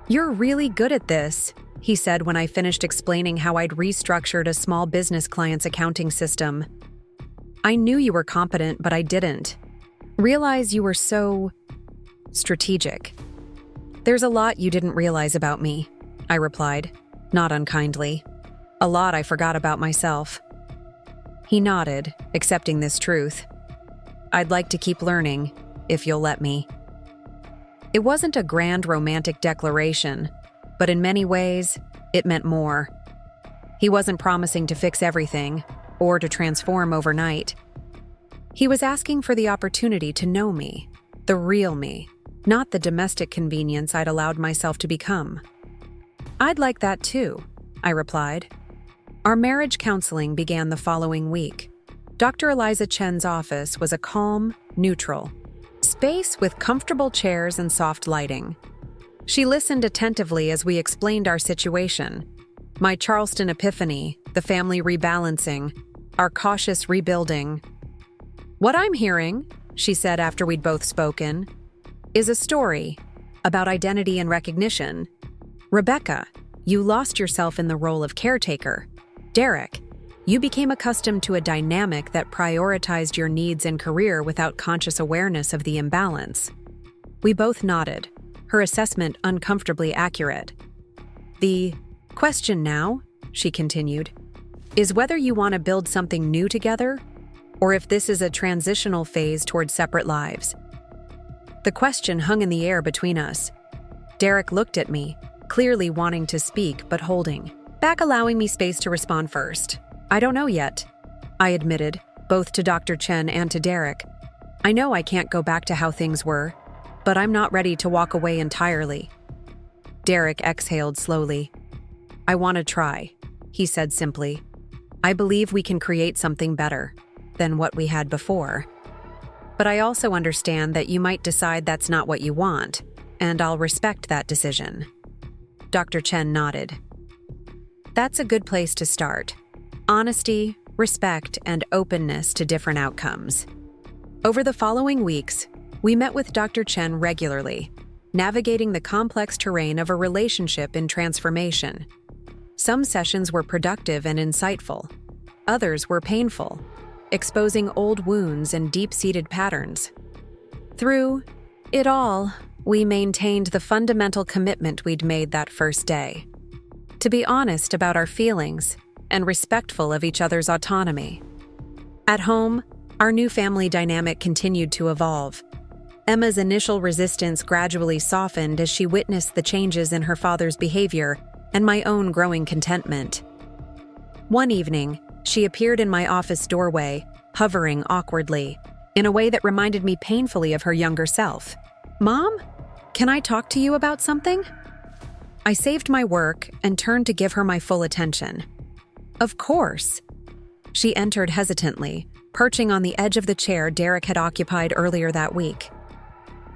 "You're really good at this," he said when I finished explaining how I'd restructured a small business client's accounting system. "I knew you were competent, but I didn't realize you were so strategic." "There's a lot you didn't realize about me," I replied, not unkindly. "A lot I forgot about myself." He nodded, accepting this truth. "I'd like to keep learning, if you'll let me." It wasn't a grand romantic declaration, but in many ways, it meant more. He wasn't promising to fix everything or to transform overnight. He was asking for the opportunity to know me, the real me, not the domestic convenience I'd allowed myself to become. "I'd like that too," I replied. Our marriage counseling began the following week. Dr. Eliza Chen's office was a calm, neutral space with comfortable chairs and soft lighting. She listened attentively as we explained our situation, my Charleston epiphany, the family rebalancing, our cautious rebuilding. "What I'm hearing," she said after we'd both spoken, "is a story about identity and recognition. Rebecca, you lost yourself in the role of caretaker. Derek, you became accustomed to a dynamic that prioritized your needs and career without conscious awareness of the imbalance." We both nodded, her assessment uncomfortably accurate. "The question now," she continued, "is whether you want to build something new together, or if this is a transitional phase toward separate lives." The question hung in the air between us. Derek looked at me, clearly wanting to speak but holding back, allowing me space to respond first. "I don't know yet," I admitted, both to Dr. Chen and to Derek. "I know I can't go back to how things were, but I'm not ready to walk away entirely." Derek exhaled slowly. "I want to try," he said simply. "I believe we can create something better than what we had before. But I also understand that you might decide that's not what you want, and I'll respect that decision." Dr. Chen nodded. "That's a good place to start. Honesty, respect, and openness to different outcomes." Over the following weeks, we met with Dr. Chen regularly, navigating the complex terrain of a relationship in transformation. Some sessions were productive and insightful. Others were painful, exposing old wounds and deep-seated patterns. Through it all, we maintained the fundamental commitment we'd made that first day: to be honest about our feelings and respectful of each other's autonomy. At home, our new family dynamic continued to evolve. Emma's initial resistance gradually softened as she witnessed the changes in her father's behavior and my own growing contentment. One evening, she appeared in my office doorway, hovering awkwardly, in a way that reminded me painfully of her younger self. "Mom, can I talk to you about something?" I saved my work and turned to give her my full attention. "Of course." She entered hesitantly, perching on the edge of the chair Derek had occupied earlier that week.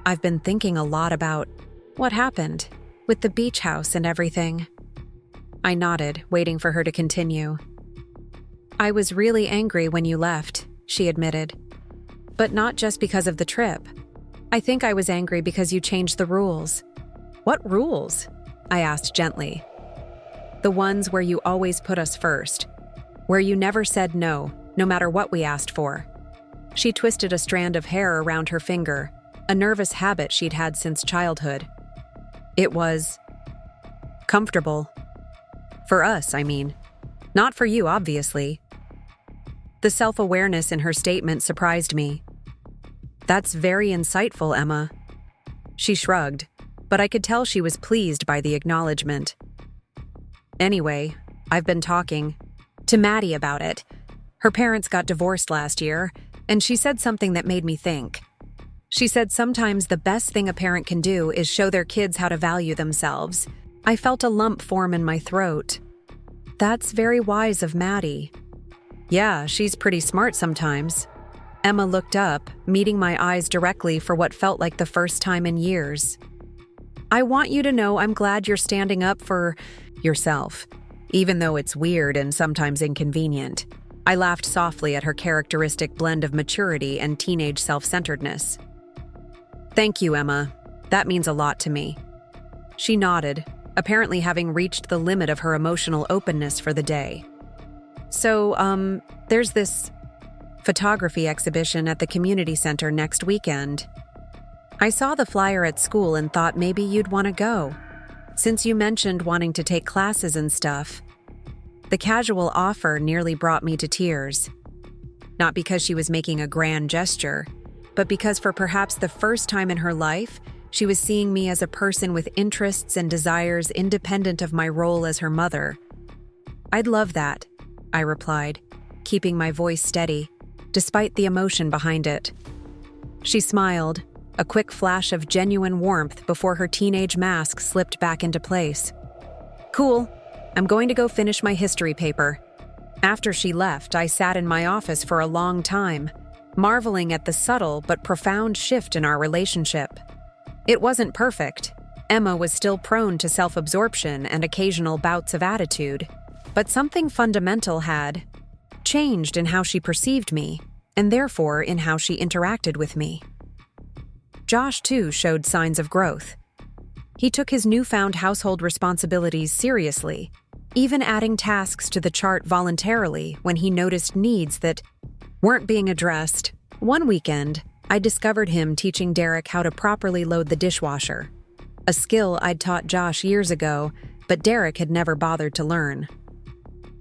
"I've been thinking a lot about what happened with the beach house and everything." I nodded, waiting for her to continue. "I was really angry when you left," she admitted. "But not just because of the trip. I think I was angry because you changed the rules." "What rules?" I asked gently. "The ones where you always put us first, where you never said no, no matter what we asked for." She twisted a strand of hair around her finger, a nervous habit she'd had since childhood. "It was comfortable. For us, I mean. Not for you, obviously." The self-awareness in her statement surprised me. That's very insightful, Emma. She shrugged, but I could tell she was pleased by the acknowledgement. Anyway, I've been talking to Maddie about it. Her parents got divorced last year, and she said something that made me think. She said sometimes the best thing a parent can do is show their kids how to value themselves. I felt a lump form in my throat. That's very wise of Maddie. Yeah, she's pretty smart sometimes. Emma looked up, meeting my eyes directly for what felt like the first time in years. I want you to know I'm glad you're standing up for yourself, even though it's weird and sometimes inconvenient. I laughed softly at her characteristic blend of maturity and teenage self-centeredness. Thank you, Emma. That means a lot to me. She nodded, apparently having reached the limit of her emotional openness for the day. So, there's this photography exhibition at the community center next weekend. I saw the flyer at school and thought maybe you'd want to go, since you mentioned wanting to take classes and stuff. The casual offer nearly brought me to tears. Not because she was making a grand gesture, but because for perhaps the first time in her life, she was seeing me as a person with interests and desires independent of my role as her mother. I'd love that, I replied, keeping my voice steady, despite the emotion behind it. She smiled, a quick flash of genuine warmth before her teenage mask slipped back into place. Cool, I'm going to go finish my history paper. After she left, I sat in my office for a long time, marveling at the subtle but profound shift in our relationship. It wasn't perfect. Emma was still prone to self-absorption and occasional bouts of attitude, but something fundamental had changed in how she perceived me, and therefore in how she interacted with me. Josh, too, showed signs of growth. He took his newfound household responsibilities seriously, even adding tasks to the chart voluntarily when he noticed needs that weren't being addressed. One weekend, I discovered him teaching Derek how to properly load the dishwasher, a skill I'd taught Josh years ago, but Derek had never bothered to learn.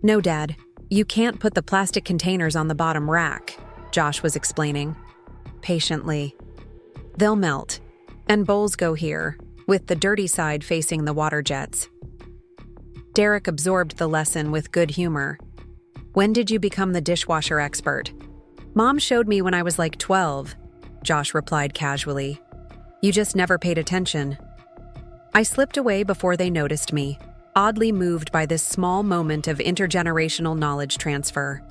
No, Dad, you can't put the plastic containers on the bottom rack, Josh was explaining, patiently. They'll melt, and bowls go here, with the dirty side facing the water jets. Derek absorbed the lesson with good humor. When did you become the dishwasher expert? Mom showed me when I was like 12, Josh replied casually. You just never paid attention. I slipped away before they noticed me, oddly moved by this small moment of intergenerational knowledge transfer.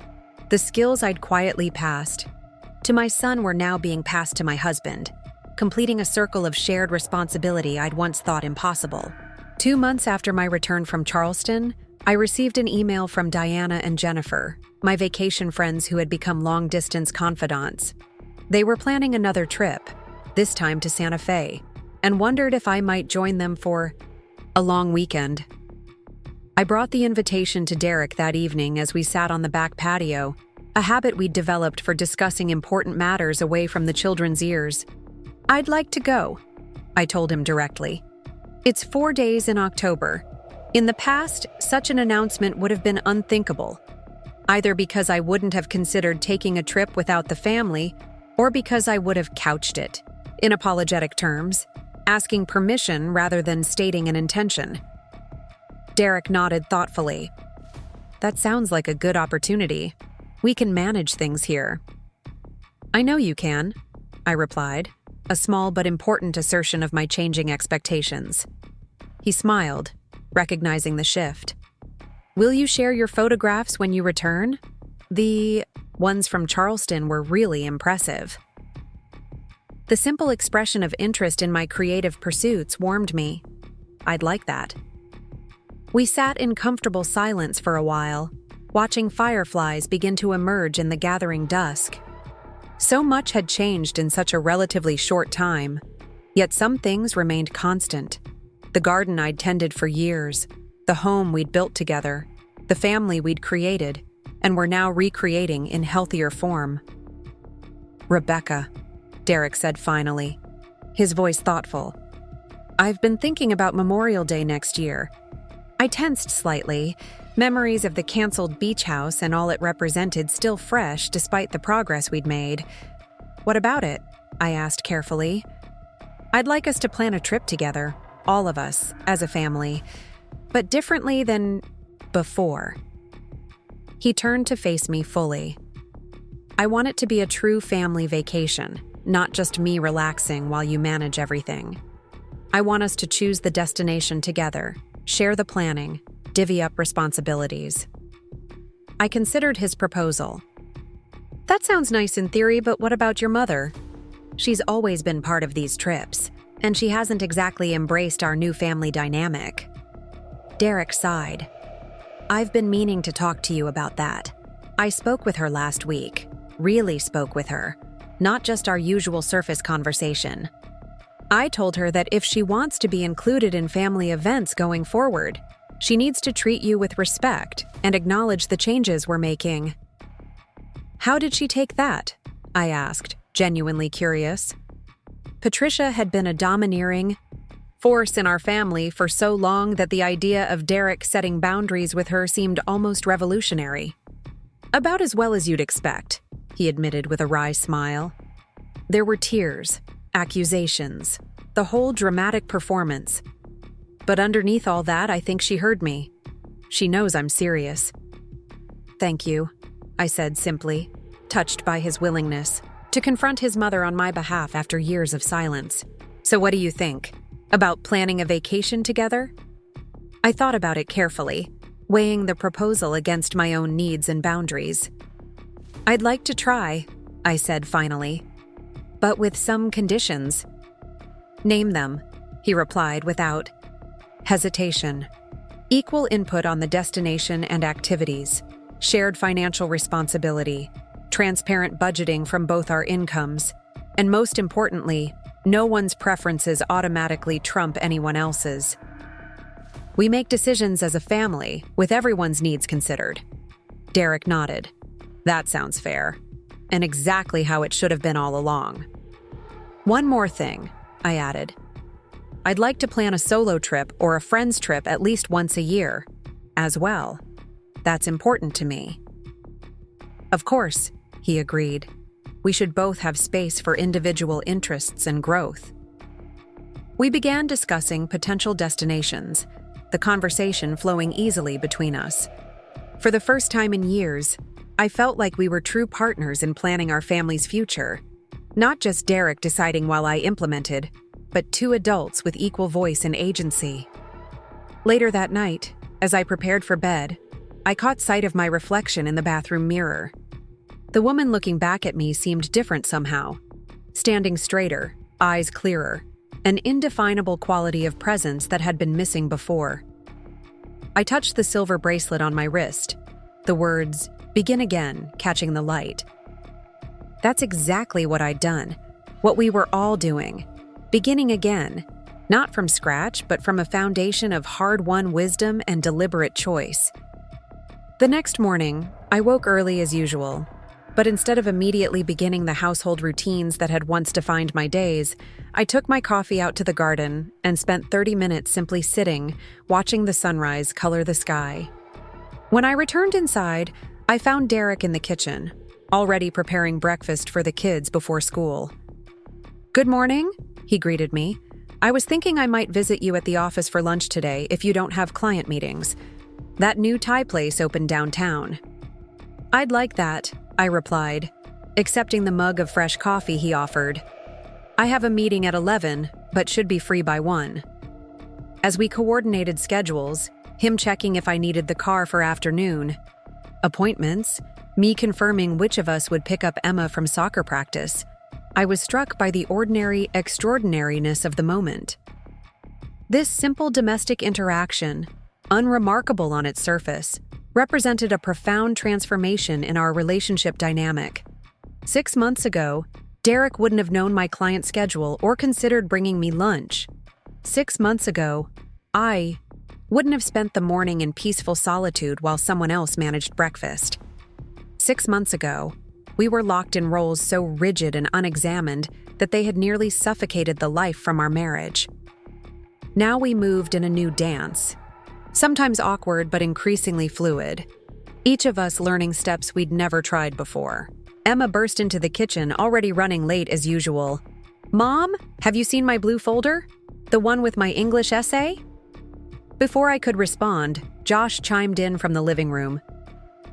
The skills I'd quietly passed to my son were now being passed to my husband, completing a circle of shared responsibility I'd once thought impossible. 2 months after my return from Charleston, I received an email from Diana and Jennifer, my vacation friends who had become long-distance confidants. They were planning another trip, this time to Santa Fe, and wondered if I might join them for a long weekend. I brought the invitation to Derek that evening as we sat on the back patio, a habit we'd developed for discussing important matters away from the children's ears. I'd like to go, I told him directly. It's 4 days in October. In the past, such an announcement would have been unthinkable, either because I wouldn't have considered taking a trip without the family, or because I would have couched it, in apologetic terms, asking permission rather than stating an intention. Derek nodded thoughtfully. That sounds like a good opportunity. We can manage things here. I know you can, I replied, a small but important assertion of my changing expectations. He smiled, recognizing the shift. Will you share your photographs when you return? The ones from Charleston were really impressive. The simple expression of interest in my creative pursuits warmed me. I'd like that. We sat in comfortable silence for a while, watching fireflies begin to emerge in the gathering dusk. So much had changed in such a relatively short time, yet some things remained constant. The garden I'd tended for years, the home we'd built together, the family we'd created, and were now recreating in healthier form. Rebecca, Derek said finally, his voice thoughtful. I've been thinking about Memorial Day next year. I tensed slightly, memories of the canceled beach house and all it represented still fresh despite the progress we'd made. What about it? I asked carefully. I'd like us to plan a trip together, all of us, as a family, but differently than before. He turned to face me fully. I want it to be a true family vacation, not just me relaxing while you manage everything. I want us to choose the destination together, share the planning, divvy up responsibilities. I considered his proposal. That sounds nice in theory, but what about your mother? She's always been part of these trips, and she hasn't exactly embraced our new family dynamic. Derek sighed. I've been meaning to talk to you about that. I spoke with her last week. Really spoke with her. Not just our usual surface conversation. I told her that if she wants to be included in family events going forward, she needs to treat you with respect and acknowledge the changes we're making. How did she take that? I asked, genuinely curious. Patricia had been a domineering force in our family for so long that the idea of Derek setting boundaries with her seemed almost revolutionary. About as well as you'd expect, he admitted with a wry smile. There were tears, accusations, the whole dramatic performance. But underneath all that, I think she heard me. She knows I'm serious. Thank you, I said simply, touched by his willingness to confront his mother on my behalf after years of silence. So what do you think? About planning a vacation together? I thought about it carefully, weighing the proposal against my own needs and boundaries. I'd like to try, I said finally, but with some conditions. Name them, he replied without hesitation. Equal input on the destination and activities, shared financial responsibility, transparent budgeting from both our incomes, and most importantly, no one's preferences automatically trump anyone else's. We make decisions as a family, with everyone's needs considered. Derek nodded. That sounds fair, and exactly how it should have been all along. One more thing, I added. I'd like to plan a solo trip or a friend's trip at least once a year, as well. That's important to me. Of course, he agreed. We should both have space for individual interests and growth. We began discussing potential destinations, the conversation flowing easily between us. For the first time in years, I felt like we were true partners in planning our family's future. Not just Derek deciding while I implemented, but two adults with equal voice and agency. Later that night, as I prepared for bed, I caught sight of my reflection in the bathroom mirror. The woman looking back at me seemed different somehow, standing straighter, eyes clearer, an indefinable quality of presence that had been missing before. I touched the silver bracelet on my wrist, the words, "Begin again," catching the light. That's exactly what I'd done, what we were all doing, beginning again, not from scratch, but from a foundation of hard-won wisdom and deliberate choice. The next morning, I woke early as usual, but instead of immediately beginning the household routines that had once defined my days, I took my coffee out to the garden and spent 30 minutes simply sitting, watching the sunrise color the sky. When I returned inside, I found Derek in the kitchen, already preparing breakfast for the kids before school. "Good morning," he greeted me. "I was thinking I might visit you at the office for lunch today if you don't have client meetings. That new Thai place opened downtown." "I'd like that," I replied, accepting the mug of fresh coffee he offered. "I have a meeting at 11, but should be free by 1. As we coordinated schedules, him checking if I needed the car for afternoon appointments, me confirming which of us would pick up Emma from soccer practice, I was struck by the ordinary extraordinariness of the moment. This simple domestic interaction, unremarkable on its surface, represented a profound transformation in our relationship dynamic. 6 months ago, Derek wouldn't have known my client schedule or considered bringing me lunch. 6 months ago, I wouldn't have spent the morning in peaceful solitude while someone else managed breakfast. 6 months ago, we were locked in roles so rigid and unexamined that they had nearly suffocated the life from our marriage. Now we moved in a new dance, sometimes awkward but increasingly fluid, each of us learning steps we'd never tried before. Emma burst into the kitchen, already running late as usual. "Mom, have you seen my blue folder? The one with my English essay?" Before I could respond, Josh chimed in from the living room.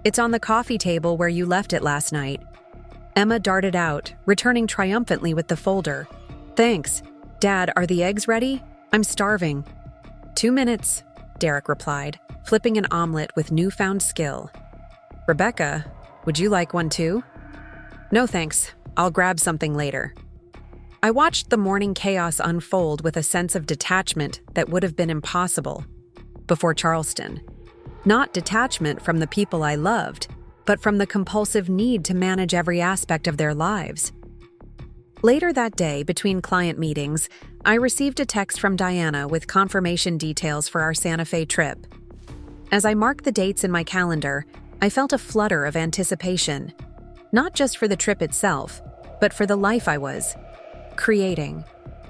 "It's on the coffee table where you left it last night." Emma darted out, returning triumphantly with the folder. "Thanks. Dad, are the eggs ready? I'm starving." 2 minutes, Derek replied, flipping an omelet with newfound skill. "Rebecca, would you like one too?" "No thanks. I'll grab something later." I watched the morning chaos unfold with a sense of detachment that would have been impossible before Charleston. Not detachment from the people I loved, but from the compulsive need to manage every aspect of their lives. Later that day, between client meetings, I received a text from Diana with confirmation details for our Santa Fe trip. As I marked the dates in my calendar, I felt a flutter of anticipation, not just for the trip itself, but for the life I was creating,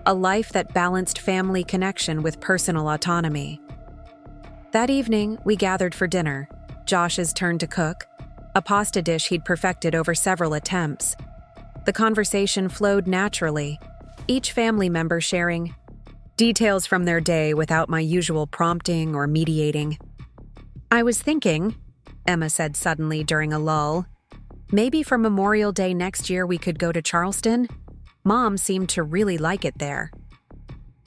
a life that balanced family connection with personal autonomy. That evening, we gathered for dinner. Josh's turn to cook, a pasta dish he'd perfected over several attempts. The conversation flowed naturally, each family member sharing details from their day without my usual prompting or mediating. "I was thinking," Emma said suddenly during a lull, "maybe for Memorial Day next year we could go to Charleston? Mom seemed to really like it there."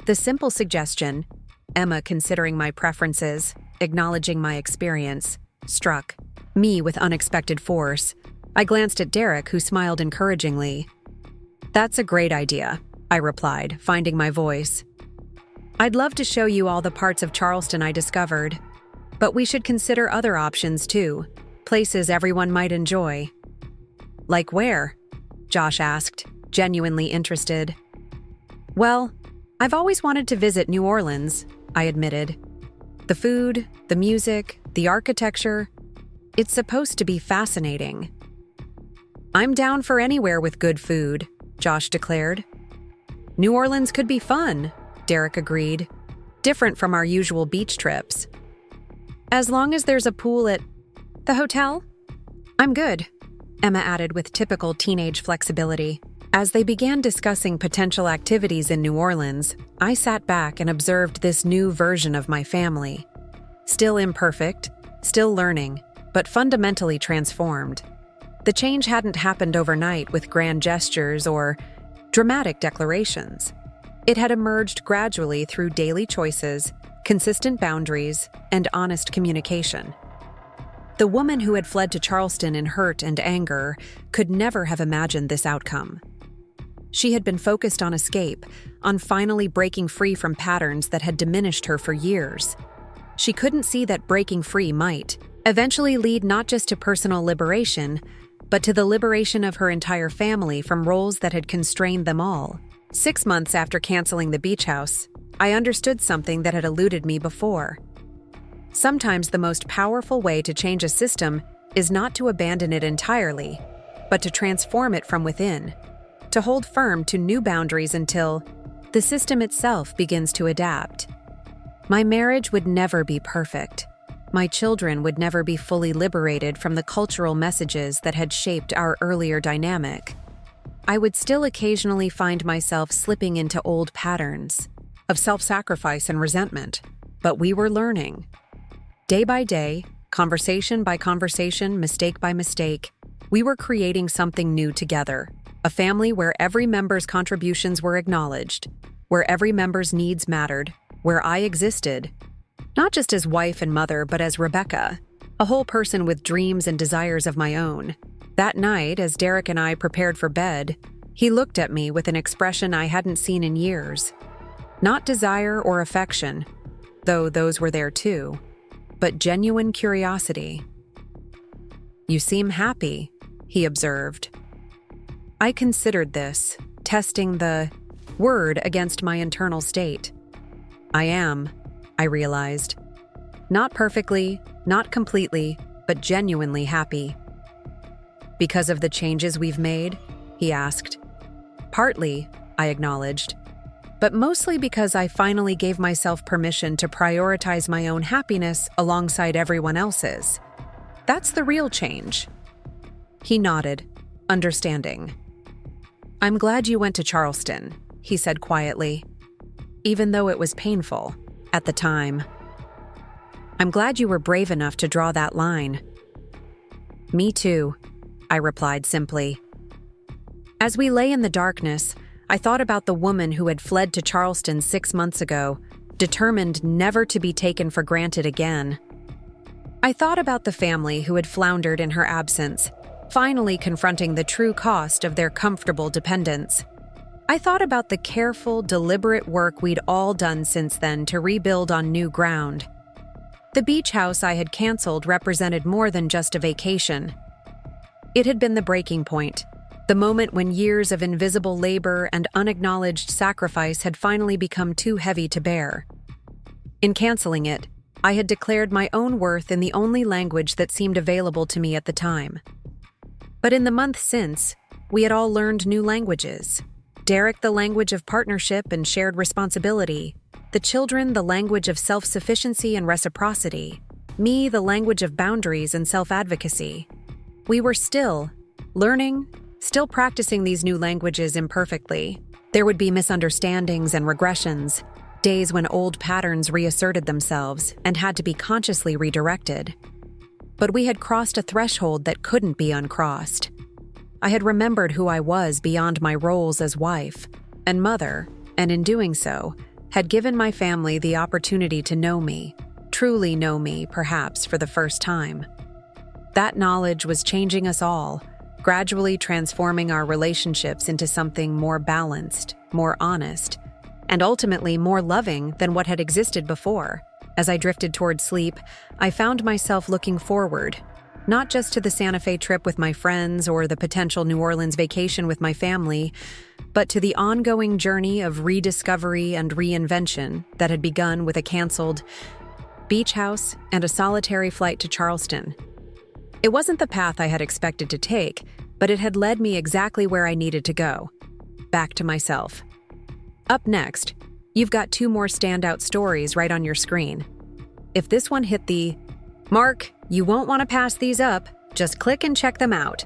The simple suggestion, Emma considering my preferences, acknowledging my experience, struck me with unexpected force. I glanced at Derek, who smiled encouragingly. "That's a great idea," I replied, finding my voice. "I'd love to show you all the parts of Charleston I discovered, but we should consider other options too, places everyone might enjoy." "Like where?" Josh asked, genuinely interested. "Well, I've always wanted to visit New Orleans," I admitted. "The food, the music, the architecture, it's supposed to be fascinating." "I'm down for anywhere with good food," Josh declared. "New Orleans could be fun," Derek agreed. "Different from our usual beach trips." "As long as there's a pool at the hotel?" "I'm good," Emma added with typical teenage flexibility. As they began discussing potential activities in New Orleans, I sat back and observed this new version of my family. Still imperfect, still learning, but fundamentally transformed. The change hadn't happened overnight with grand gestures or dramatic declarations. It had emerged gradually through daily choices, consistent boundaries, and honest communication. The woman who had fled to Charleston in hurt and anger could never have imagined this outcome. She had been focused on escape, on finally breaking free from patterns that had diminished her for years. She couldn't see that breaking free might eventually lead not just to personal liberation, but to the liberation of her entire family from roles that had constrained them all. 6 months after canceling the beach house, I understood something that had eluded me before. Sometimes the most powerful way to change a system is not to abandon it entirely, but to transform it from within, to hold firm to new boundaries until the system itself begins to adapt. My marriage would never be perfect. My children would never be fully liberated from the cultural messages that had shaped our earlier dynamic. I would still occasionally find myself slipping into old patterns of self-sacrifice and resentment, but we were learning. Day by day, conversation by conversation, mistake by mistake, we were creating something new together, a family where every member's contributions were acknowledged, where every member's needs mattered, where I existed, not just as wife and mother, but as Rebecca, a whole person with dreams and desires of my own. That night, as Derek and I prepared for bed, he looked at me with an expression I hadn't seen in years. Not desire or affection, though those were there too, but genuine curiosity. "You seem happy," he observed. I considered this, testing the word against my internal state. "I am," I realized. "Not perfectly, not completely, but genuinely happy." "Because of the changes we've made?" he asked. "Partly," I acknowledged, "but mostly because I finally gave myself permission to prioritize my own happiness alongside everyone else's. That's the real change." He nodded, understanding. "I'm glad you went to Charleston," he said quietly, even though it was painful at the time. "I'm glad you were brave enough to draw that line." "Me too," I replied simply. As we lay in the darkness, I thought about the woman who had fled to Charleston 6 months ago, determined never to be taken for granted again. I thought about the family who had floundered in her absence, finally confronting the true cost of their comfortable dependence. I thought about the careful, deliberate work we'd all done since then to rebuild on new ground. The beach house I had canceled represented more than just a vacation. It had been the breaking point, the moment when years of invisible labor and unacknowledged sacrifice had finally become too heavy to bear. In canceling it, I had declared my own worth in the only language that seemed available to me at the time. But in the months since, we had all learned new languages. Derek the language of partnership and shared responsibility, the children the language of self-sufficiency and reciprocity, me the language of boundaries and self-advocacy. We were still learning, still practicing these new languages imperfectly. There would be misunderstandings and regressions, days when old patterns reasserted themselves and had to be consciously redirected. But we had crossed a threshold that couldn't be uncrossed. I had remembered who I was beyond my roles as wife and mother, and in doing so, had given my family the opportunity to know me, truly know me, perhaps for the first time. That knowledge was changing us all, gradually transforming our relationships into something more balanced, more honest, and ultimately more loving than what had existed before. As I drifted toward sleep, I found myself looking forward, not just to the Santa Fe trip with my friends or the potential New Orleans vacation with my family, but to the ongoing journey of rediscovery and reinvention that had begun with a canceled beach house and a solitary flight to Charleston. It wasn't the path I had expected to take, but it had led me exactly where I needed to go, back to myself. Up next, you've got 2 more standout stories right on your screen. If this one hit the mark, you won't want to pass these up. Just click and check them out.